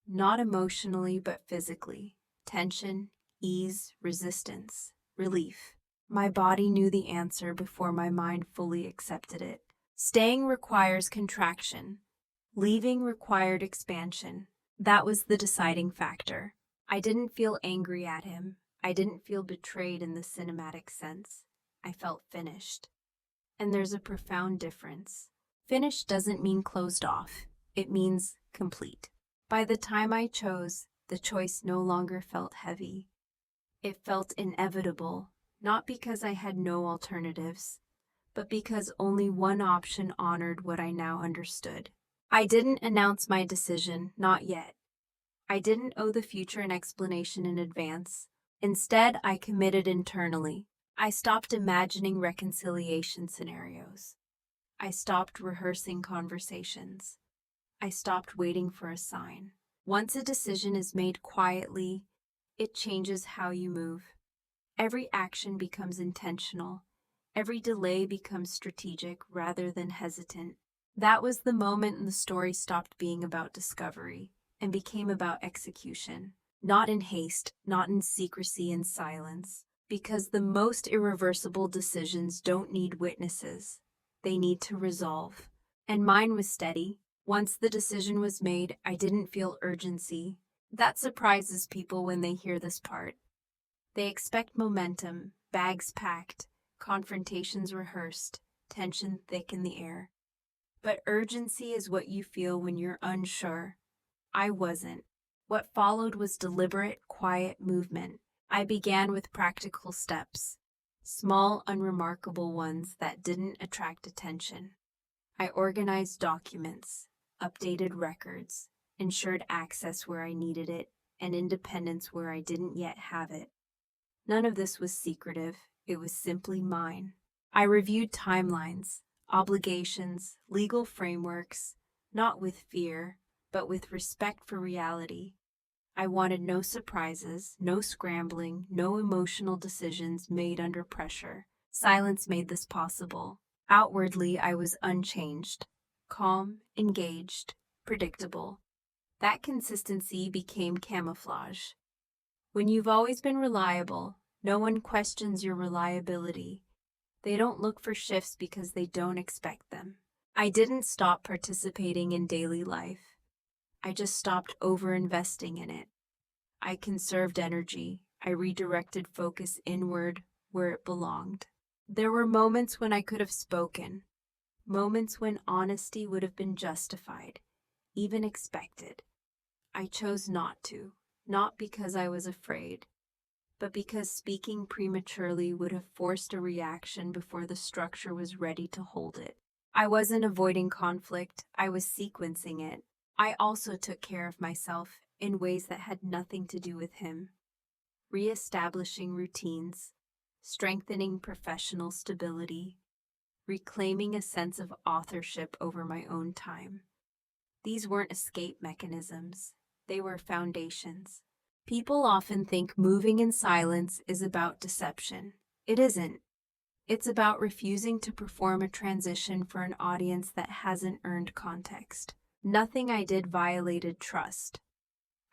Not emotionally, but physically. Tension, ease, resistance, relief. My body knew the answer before my mind fully accepted it. Staying requires contraction. Leaving required expansion. That was the deciding factor. I didn't feel angry at him. I didn't feel betrayed in the cinematic sense. I felt finished. And there's a profound difference. Finished doesn't mean closed off. It means complete. By the time I chose, the choice no longer felt heavy. It felt inevitable, not because I had no alternatives, but because only one option honored what I now understood. I didn't announce my decision, not yet. I didn't owe the future an explanation in advance. Instead, I committed internally. I stopped imagining reconciliation scenarios. I stopped rehearsing conversations. I stopped waiting for a sign. Once a decision is made quietly, it changes how you move. Every action becomes intentional. Every delay becomes strategic rather than hesitant. That was the moment the story stopped being about discovery and became about execution. Not in haste, not in secrecy and silence, because the most irreversible decisions don't need witnesses. They need to resolve. And mine was steady. Once the decision was made, I didn't feel urgency. That surprises people when they hear this part. They expect momentum, bags packed, confrontations rehearsed, tension thick in the air. But urgency is what you feel when you're unsure. I wasn't. What followed was deliberate, quiet movement. I began with practical steps, small, unremarkable ones that didn't attract attention. I organized documents, updated records, ensured access where I needed it, and independence where I didn't yet have it. None of this was secretive, it was simply mine. I reviewed timelines, obligations, legal frameworks, not with fear, but with respect for reality. I wanted no surprises, no scrambling, no emotional decisions made under pressure. Silence made this possible. Outwardly, I was unchanged, calm, engaged, predictable. That consistency became camouflage. When you've always been reliable, no one questions your reliability. They don't look for shifts because they don't expect them. I didn't stop participating in daily life. I just stopped over-investing in it. I conserved energy. I redirected focus inward where it belonged. There were moments when I could have spoken, moments when honesty would have been justified, even expected. I chose not to, not because I was afraid, but because speaking prematurely would have forced a reaction before the structure was ready to hold it. I wasn't avoiding conflict, I was sequencing it. I also took care of myself in ways that had nothing to do with him. Reestablishing routines, strengthening professional stability, reclaiming a sense of authorship over my own time. These weren't escape mechanisms, they were foundations. People often think moving in silence is about deception. It isn't. It's about refusing to perform a transition for an audience that hasn't earned context. Nothing I did violated trust.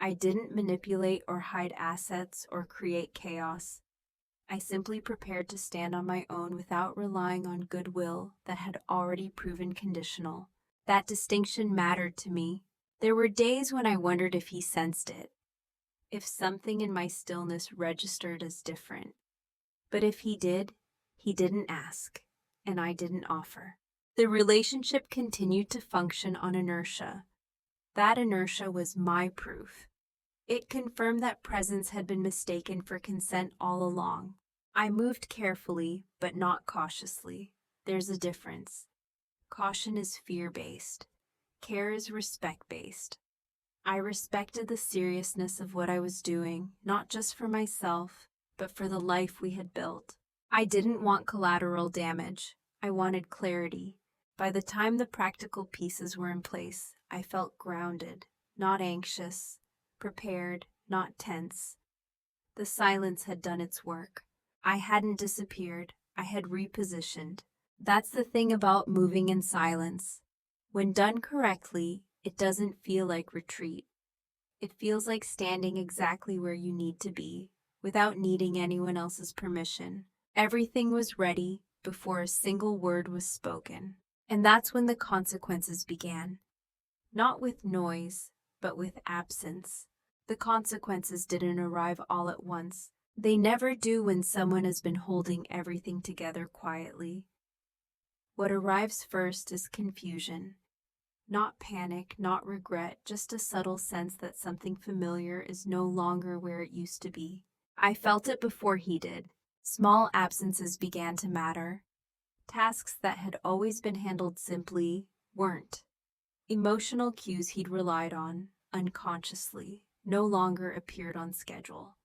I didn't manipulate or hide assets or create chaos. I simply prepared to stand on my own without relying on goodwill that had already proven conditional. That distinction mattered to me. There were days when I wondered if he sensed it, if something in my stillness registered as different. But if he did, he didn't ask, and I didn't offer. The relationship continued to function on inertia. That inertia was my proof. It confirmed that presence had been mistaken for consent all along. I moved carefully, but not cautiously. There's a difference. Caution is fear-based. Care is respect-based. I respected the seriousness of what I was doing, not just for myself, but for the life we had built. I didn't want collateral damage. I wanted clarity. By the time the practical pieces were in place, I felt grounded, not anxious, prepared, not tense. The silence had done its work. I hadn't disappeared, I had repositioned. That's the thing about moving in silence. When done correctly, it doesn't feel like retreat. It feels like standing exactly where you need to be, without needing anyone else's permission. Everything was ready before a single word was spoken. And that's when the consequences began. Not with noise, but with absence. The consequences didn't arrive all at once. They never do when someone has been holding everything together quietly. What arrives first is confusion. Not panic, not regret, just a subtle sense that something familiar is no longer where it used to be. I felt it before he did. Small absences began to matter. Tasks that had always been handled simply weren't. Emotional cues he'd relied on, unconsciously, no longer appeared on schedule.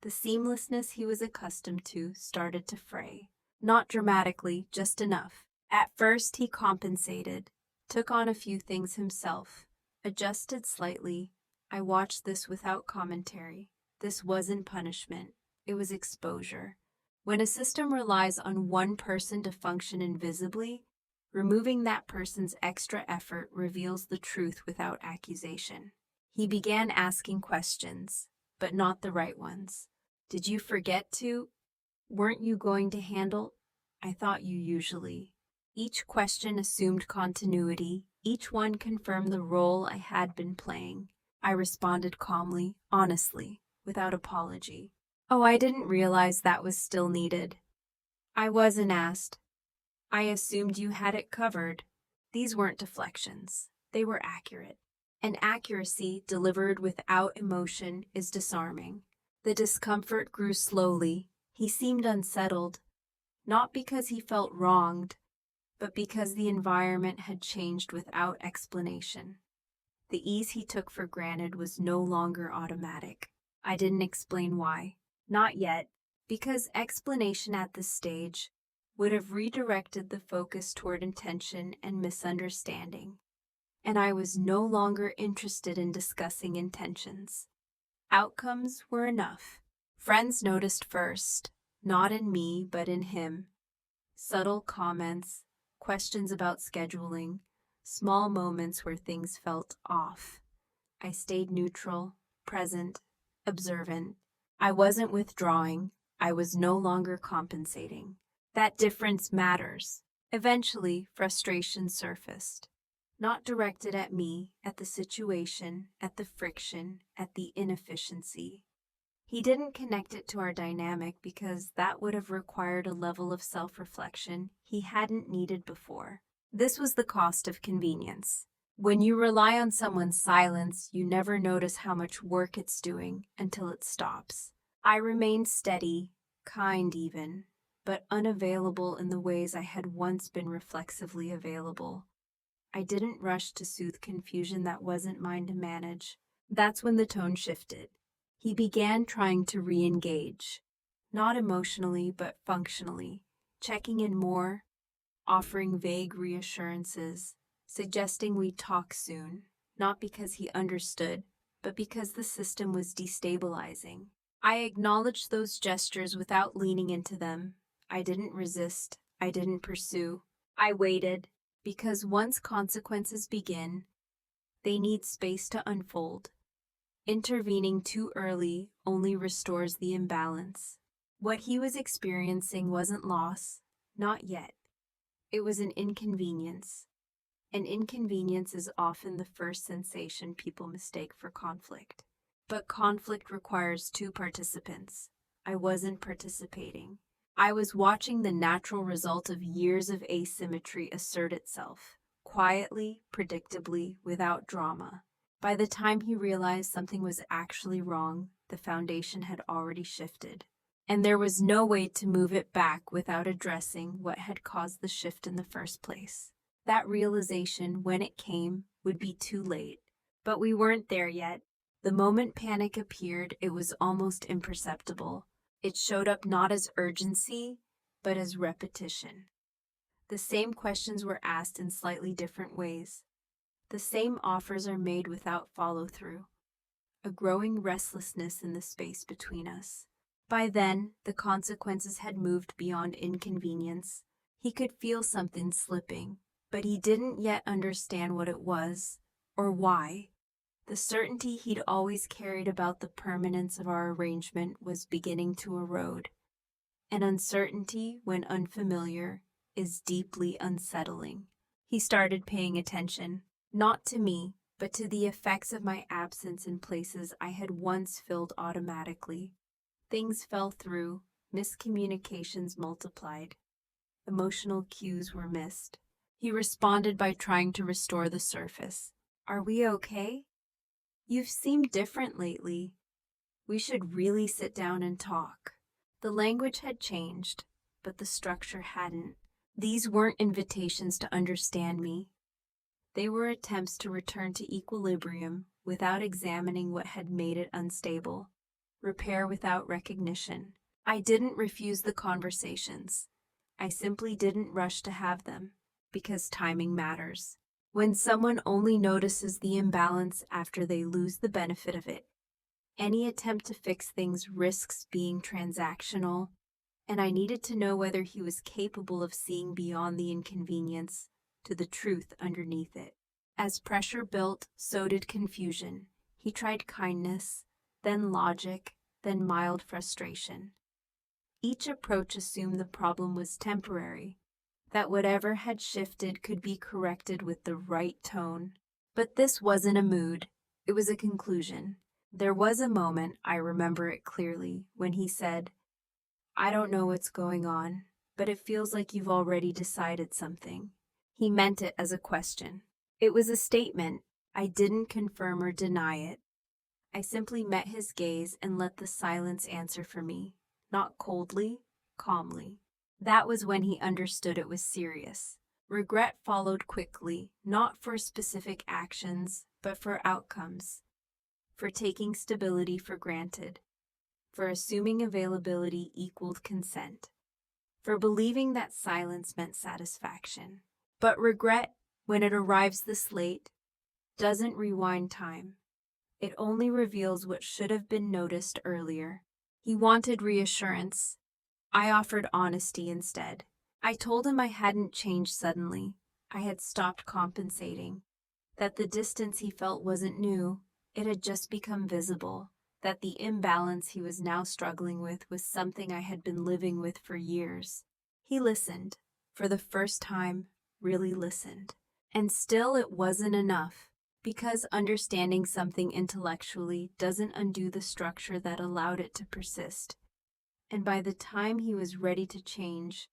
The seamlessness he was accustomed to started to fray. Not dramatically, just enough. At first he compensated, took on a few things himself, adjusted slightly. I watched this without commentary. This wasn't punishment, it was exposure. When a system relies on one person to function invisibly, removing that person's extra effort reveals the truth without accusation. He began asking questions, but not the right ones. Did you forget to? Weren't you going to handle? I thought you usually. Each question assumed continuity. Each one confirmed the role I had been playing. I responded calmly, honestly, without apology. Oh, I didn't realize that was still needed. I wasn't asked. I assumed you had it covered. These weren't deflections. They were accurate. And accuracy delivered without emotion is disarming. The discomfort grew slowly. He seemed unsettled, not because he felt wronged, but because the environment had changed without explanation. The ease he took for granted was no longer automatic. I didn't explain why. Not yet, because explanation at this stage would have redirected the focus toward intention and misunderstanding. And I was no longer interested in discussing intentions. Outcomes were enough. Friends noticed first, not in me, but in him. Subtle comments, questions about scheduling, small moments where things felt off. I stayed neutral, present, observant. I wasn't withdrawing. I was no longer compensating. That difference matters. Eventually, frustration surfaced. Not directed at me, at the situation, at the friction, at the inefficiency. He didn't connect it to our dynamic because that would have required a level of self-reflection he hadn't needed before. This was the cost of convenience. When you rely on someone's silence, you never notice how much work it's doing until it stops. I remained steady, kind even, but unavailable in the ways I had once been reflexively available. I didn't rush to soothe confusion that wasn't mine to manage. That's when the tone shifted. He began trying to re-engage, not emotionally but functionally, checking in more, offering vague reassurances, suggesting we talk soon, not because he understood, but because the system was destabilizing. I acknowledged those gestures without leaning into them. I didn't resist. I didn't pursue. I waited, because once consequences begin, they need space to unfold. Intervening too early only restores the imbalance. What he was experiencing wasn't loss, not yet. It was an inconvenience. An inconvenience is often the first sensation people mistake for conflict. But conflict requires two participants. I wasn't participating. I was watching the natural result of years of asymmetry assert itself, quietly, predictably, without drama. By the time he realized something was actually wrong, the foundation had already shifted. And there was no way to move it back without addressing what had caused the shift in the first place. That realization, when it came, would be too late. But we weren't there yet. The moment panic appeared, it was almost imperceptible. It showed up not as urgency, but as repetition. The same questions were asked in slightly different ways. The same offers are made without follow-through. A growing restlessness in the space between us. By then, the consequences had moved beyond inconvenience. He could feel something slipping, but he didn't yet understand what it was, or why. The certainty he'd always carried about the permanence of our arrangement was beginning to erode. And uncertainty, when unfamiliar, is deeply unsettling. He started paying attention, not to me, but to the effects of my absence in places I had once filled automatically. Things fell through, miscommunications multiplied. Emotional cues were missed. He responded by trying to restore the surface. "Are we okay? You've seemed different lately. We should really sit down and talk." The language had changed, but the structure hadn't. These weren't invitations to understand me. They were attempts to return to equilibrium without examining what had made it unstable. Repair without recognition. I didn't refuse the conversations. I simply didn't rush to have them, because timing matters. When someone only notices the imbalance after they lose the benefit of it, any attempt to fix things risks being transactional, and I needed to know whether he was capable of seeing beyond the inconvenience to the truth underneath it. As pressure built, so did confusion. He tried kindness, then logic, then mild frustration. Each approach assumed the problem was temporary, that whatever had shifted could be corrected with the right tone. But this wasn't a mood, it was a conclusion. There was a moment, I remember it clearly, when he said, "I don't know what's going on, but it feels like you've already decided something." He meant it as a question. It was a statement. I didn't confirm or deny it. I simply met his gaze and let the silence answer for me, not coldly, calmly. That was when he understood it was serious. Regret followed quickly, not for specific actions, but for outcomes. For taking stability for granted. For assuming availability equaled consent. For believing that silence meant satisfaction. But regret, when it arrives this late, doesn't rewind time. It only reveals what should have been noticed earlier. He wanted reassurance. I offered honesty instead. I told him I hadn't changed suddenly. I had stopped compensating. That the distance he felt wasn't new. It had just become visible. That the imbalance he was now struggling with was something I had been living with for years. He listened. For the first time, really listened. And still it wasn't enough. Because understanding something intellectually doesn't undo the structure that allowed it to persist. And by the time he was ready to change,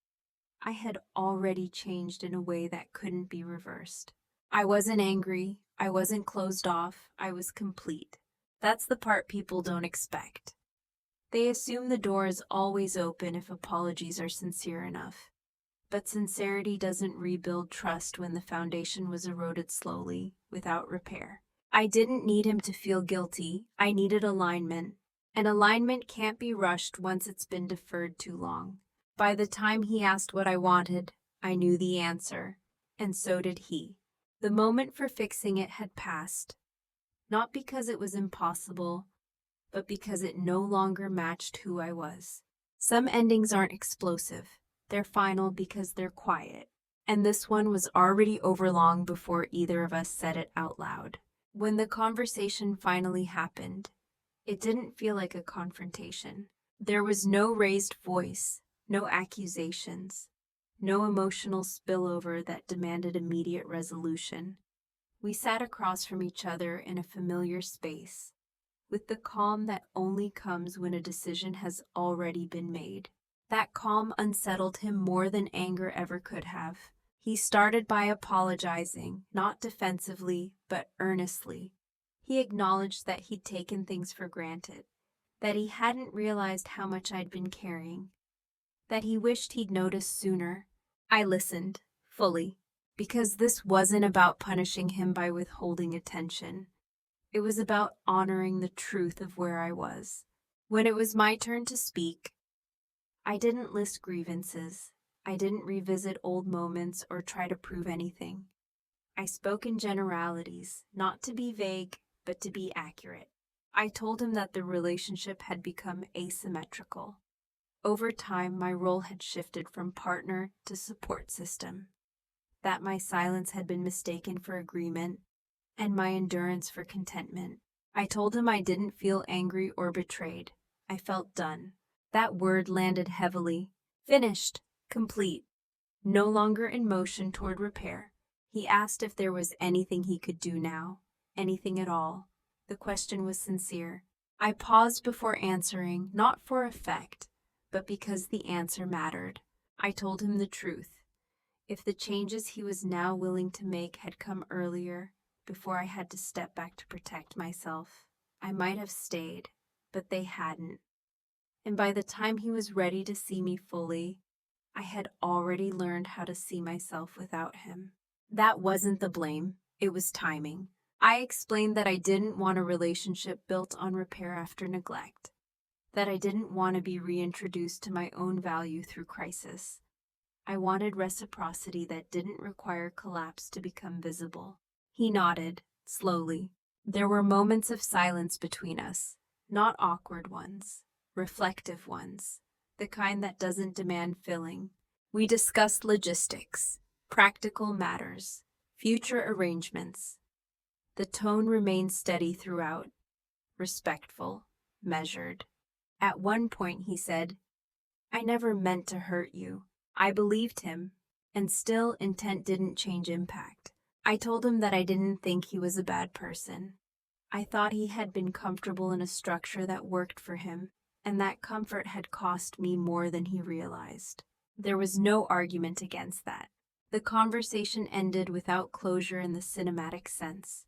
I had already changed in a way that couldn't be reversed. I wasn't angry, I wasn't closed off, I was complete. That's the part people don't expect. They assume the door is always open if apologies are sincere enough. But sincerity doesn't rebuild trust when the foundation was eroded slowly, without repair. I didn't need him to feel guilty, I needed alignment. And alignment can't be rushed once it's been deferred too long. By the time he asked what I wanted, I knew the answer, and so did he. The moment for fixing it had passed. Not because it was impossible, but because it no longer matched who I was. Some endings aren't explosive. They're final because they're quiet. And this one was already over long before either of us said it out loud. When the conversation finally happened, it didn't feel like a confrontation. There was no raised voice, no accusations, no emotional spillover that demanded immediate resolution. We sat across from each other in a familiar space, with the calm that only comes when a decision has already been made. That calm unsettled him more than anger ever could have. He started by apologizing, not defensively, but earnestly. He acknowledged that he'd taken things for granted, that he hadn't realized how much I'd been carrying, that he wished he'd noticed sooner. I listened, fully, because this wasn't about punishing him by withholding attention. It was about honoring the truth of where I was. When it was my turn to speak, I didn't list grievances. I didn't revisit old moments or try to prove anything. I spoke in generalities, not to be vague, but to be accurate. I told him that the relationship had become asymmetrical. Over time, my role had shifted from partner to support system, that my silence had been mistaken for agreement, and my endurance for contentment. I told him I didn't feel angry or betrayed. I felt done. That word landed heavily. Finished. Complete. No longer in motion toward repair. He asked if there was anything he could do now. Anything at all. The question was sincere. I paused before answering, not for effect, but because the answer mattered. I told him the truth. If the changes he was now willing to make had come earlier, before I had to step back to protect myself, I might have stayed, but they hadn't. And by the time he was ready to see me fully, I had already learned how to see myself without him. That wasn't the blame, it was timing. I explained that I didn't want a relationship built on repair after neglect, that I didn't want to be reintroduced to my own value through crisis. I wanted reciprocity that didn't require collapse to become visible. He nodded, slowly. There were moments of silence between us, not awkward ones, reflective ones, the kind that doesn't demand filling. We discussed logistics, practical matters, future arrangements. The tone remained steady throughout, respectful, measured. At one point he said, "I never meant to hurt you." I believed him, and still intent didn't change impact. I told him that I didn't think he was a bad person. I thought he had been comfortable in a structure that worked for him, and that comfort had cost me more than he realized. There was no argument against that. The conversation ended without closure in the cinematic sense.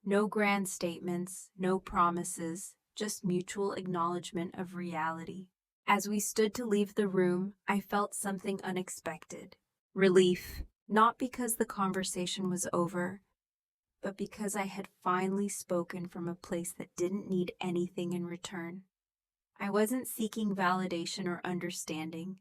No grand statements, no promises, just mutual acknowledgment of reality. As we stood to leave the room, I felt something unexpected. Relief, not because the conversation was over, but because I had finally spoken from a place that didn't need anything in return. I wasn't seeking validation or understanding.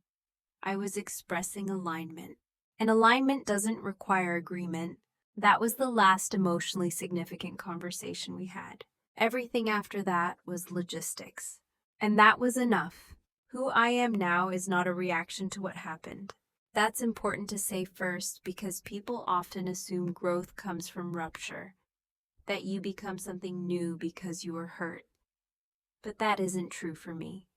I was expressing alignment. And alignment doesn't require agreement. That was the last emotionally significant conversation we had. Everything after that was logistics. And that was enough. Who I am now is not a reaction to what happened. That's important to say first because people often assume growth comes from rupture, that you become something new because you were hurt. But that isn't true for me.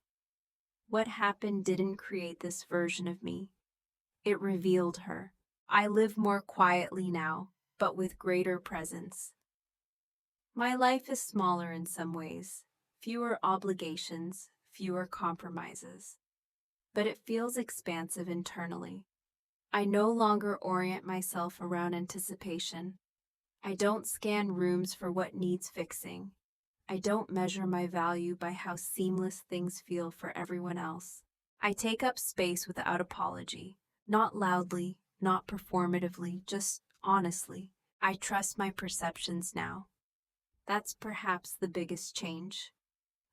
What happened didn't create this version of me. It revealed her. I live more quietly now, but with greater presence. My life is smaller in some ways, fewer obligations, fewer compromises. But it feels expansive internally. I no longer orient myself around anticipation. I don't scan rooms for what needs fixing. I don't measure my value by how seamless things feel for everyone else. I take up space without apology, not loudly, not performatively, just honestly. I trust my perceptions now. That's perhaps the biggest change.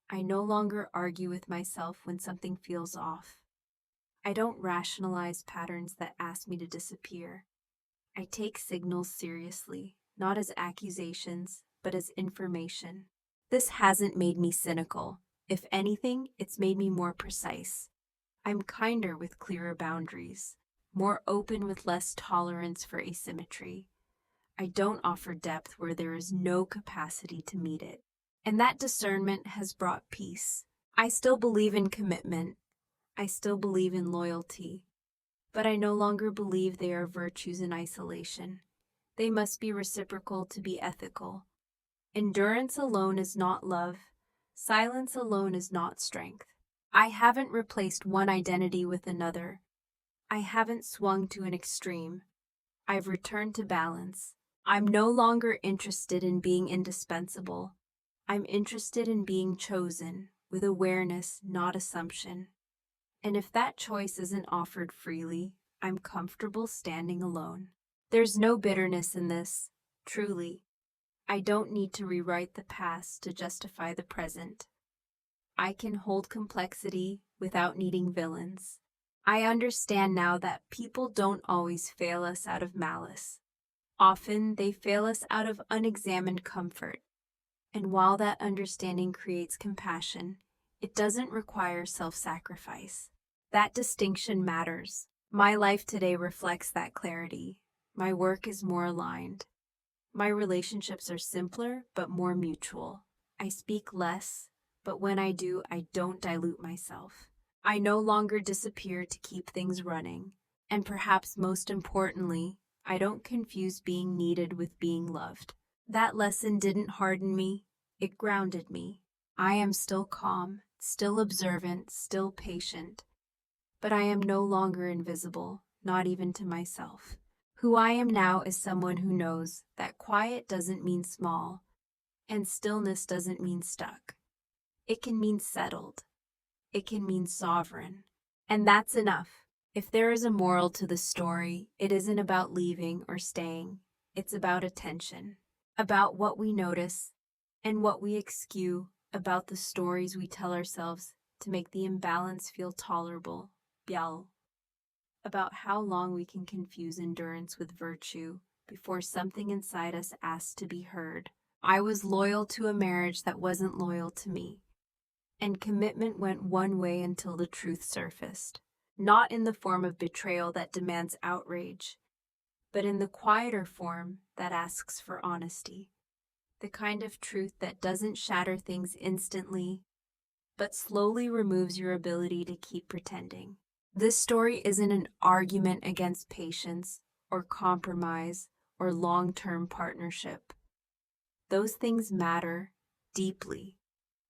I no longer argue with myself when something feels off. I don't rationalize patterns that ask me to disappear. I take signals seriously, not as accusations, but as information. This hasn't made me cynical. If anything, it's made me more precise. I'm kinder with clearer boundaries, more open with less tolerance for asymmetry. I don't offer depth where there is no capacity to meet it. And that discernment has brought peace. I still believe in commitment. I still believe in loyalty. But I no longer believe they are virtues in isolation. They must be reciprocal to be ethical. Endurance alone is not love. Silence alone is not strength. I haven't replaced one identity with another. I haven't swung to an extreme. I've returned to balance. I'm no longer interested in being indispensable. I'm interested in being chosen, with awareness, not assumption. And if that choice isn't offered freely, I'm comfortable standing alone. There's no bitterness in this, truly. I don't need to rewrite the past to justify the present. I can hold complexity without needing villains. I understand now that people don't always fail us out of malice. Often they fail us out of unexamined comfort. And while that understanding creates compassion, it doesn't require self-sacrifice. That distinction matters. My life today reflects that clarity. My work is more aligned. My relationships are simpler but more mutual. I speak less, but when I do, I don't dilute myself. I no longer disappear to keep things running. And perhaps most importantly, I don't confuse being needed with being loved. That lesson didn't harden me, it grounded me. I am still calm, still observant, still patient. But I am no longer invisible, not even to myself. Who I am now is someone who knows that quiet doesn't mean small, and stillness doesn't mean stuck. It can mean settled. It can mean sovereign. And that's enough. If there is a moral to the story, it isn't about leaving or staying. It's about attention, about what we notice and what we eschew, about the stories we tell ourselves to make the imbalance feel tolerable, Betrayal. About how long we can confuse endurance with virtue before something inside us asks to be heard. I was loyal to a marriage that wasn't loyal to me, and commitment went one way until the truth surfaced. Not in the form of betrayal that demands outrage, but in the quieter form that asks for honesty. The kind of truth that doesn't shatter things instantly, but slowly removes your ability to keep pretending. This story isn't an argument against patience or compromise or long-term partnership. Those things matter deeply,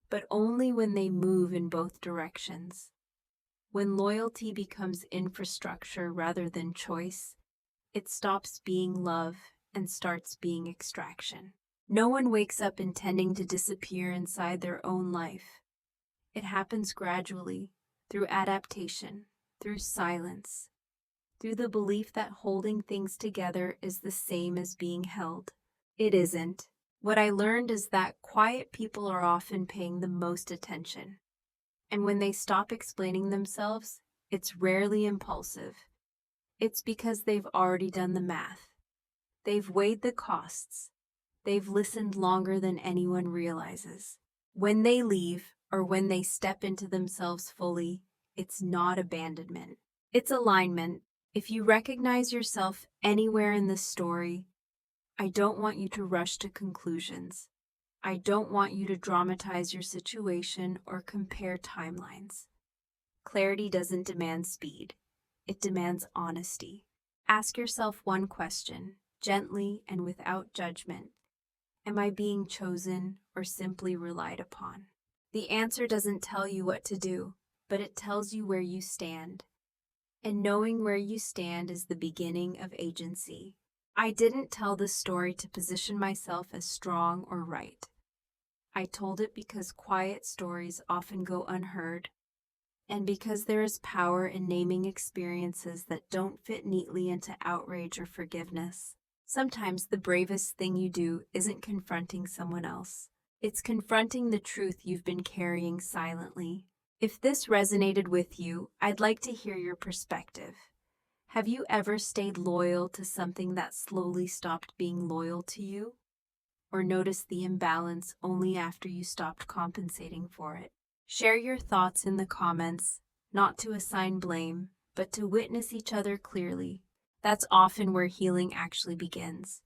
but only when they move in both directions. When loyalty becomes infrastructure rather than choice, it stops being love and starts being extraction. No one wakes up intending to disappear inside their own life. It happens gradually, through adaptation, through silence, through the belief that holding things together is the same as being held. It isn't. What I learned is that quiet people are often paying the most attention. And when they stop explaining themselves, it's rarely impulsive. It's because they've already done the math. They've weighed the costs. They've listened longer than anyone realizes. When they leave, or when they step into themselves fully, it's not abandonment. It's alignment. If you recognize yourself anywhere in this story, I don't want you to rush to conclusions. I don't want you to dramatize your situation or compare timelines. Clarity doesn't demand speed. It demands honesty. Ask yourself one question, gently and without judgment. Am I being chosen or simply relied upon? The answer doesn't tell you what to do, but it tells you where you stand. And knowing where you stand is the beginning of agency. I didn't tell this story to position myself as strong or right. I told it because quiet stories often go unheard, and because there is power in naming experiences that don't fit neatly into outrage or forgiveness. Sometimes the bravest thing you do isn't confronting someone else. It's confronting the truth you've been carrying silently. If this resonated with you, I'd like to hear your perspective. Have you ever stayed loyal to something that slowly stopped being loyal to you? Or noticed the imbalance only after you stopped compensating for it? Share your thoughts in the comments, not to assign blame, but to witness each other clearly. That's often where healing actually begins.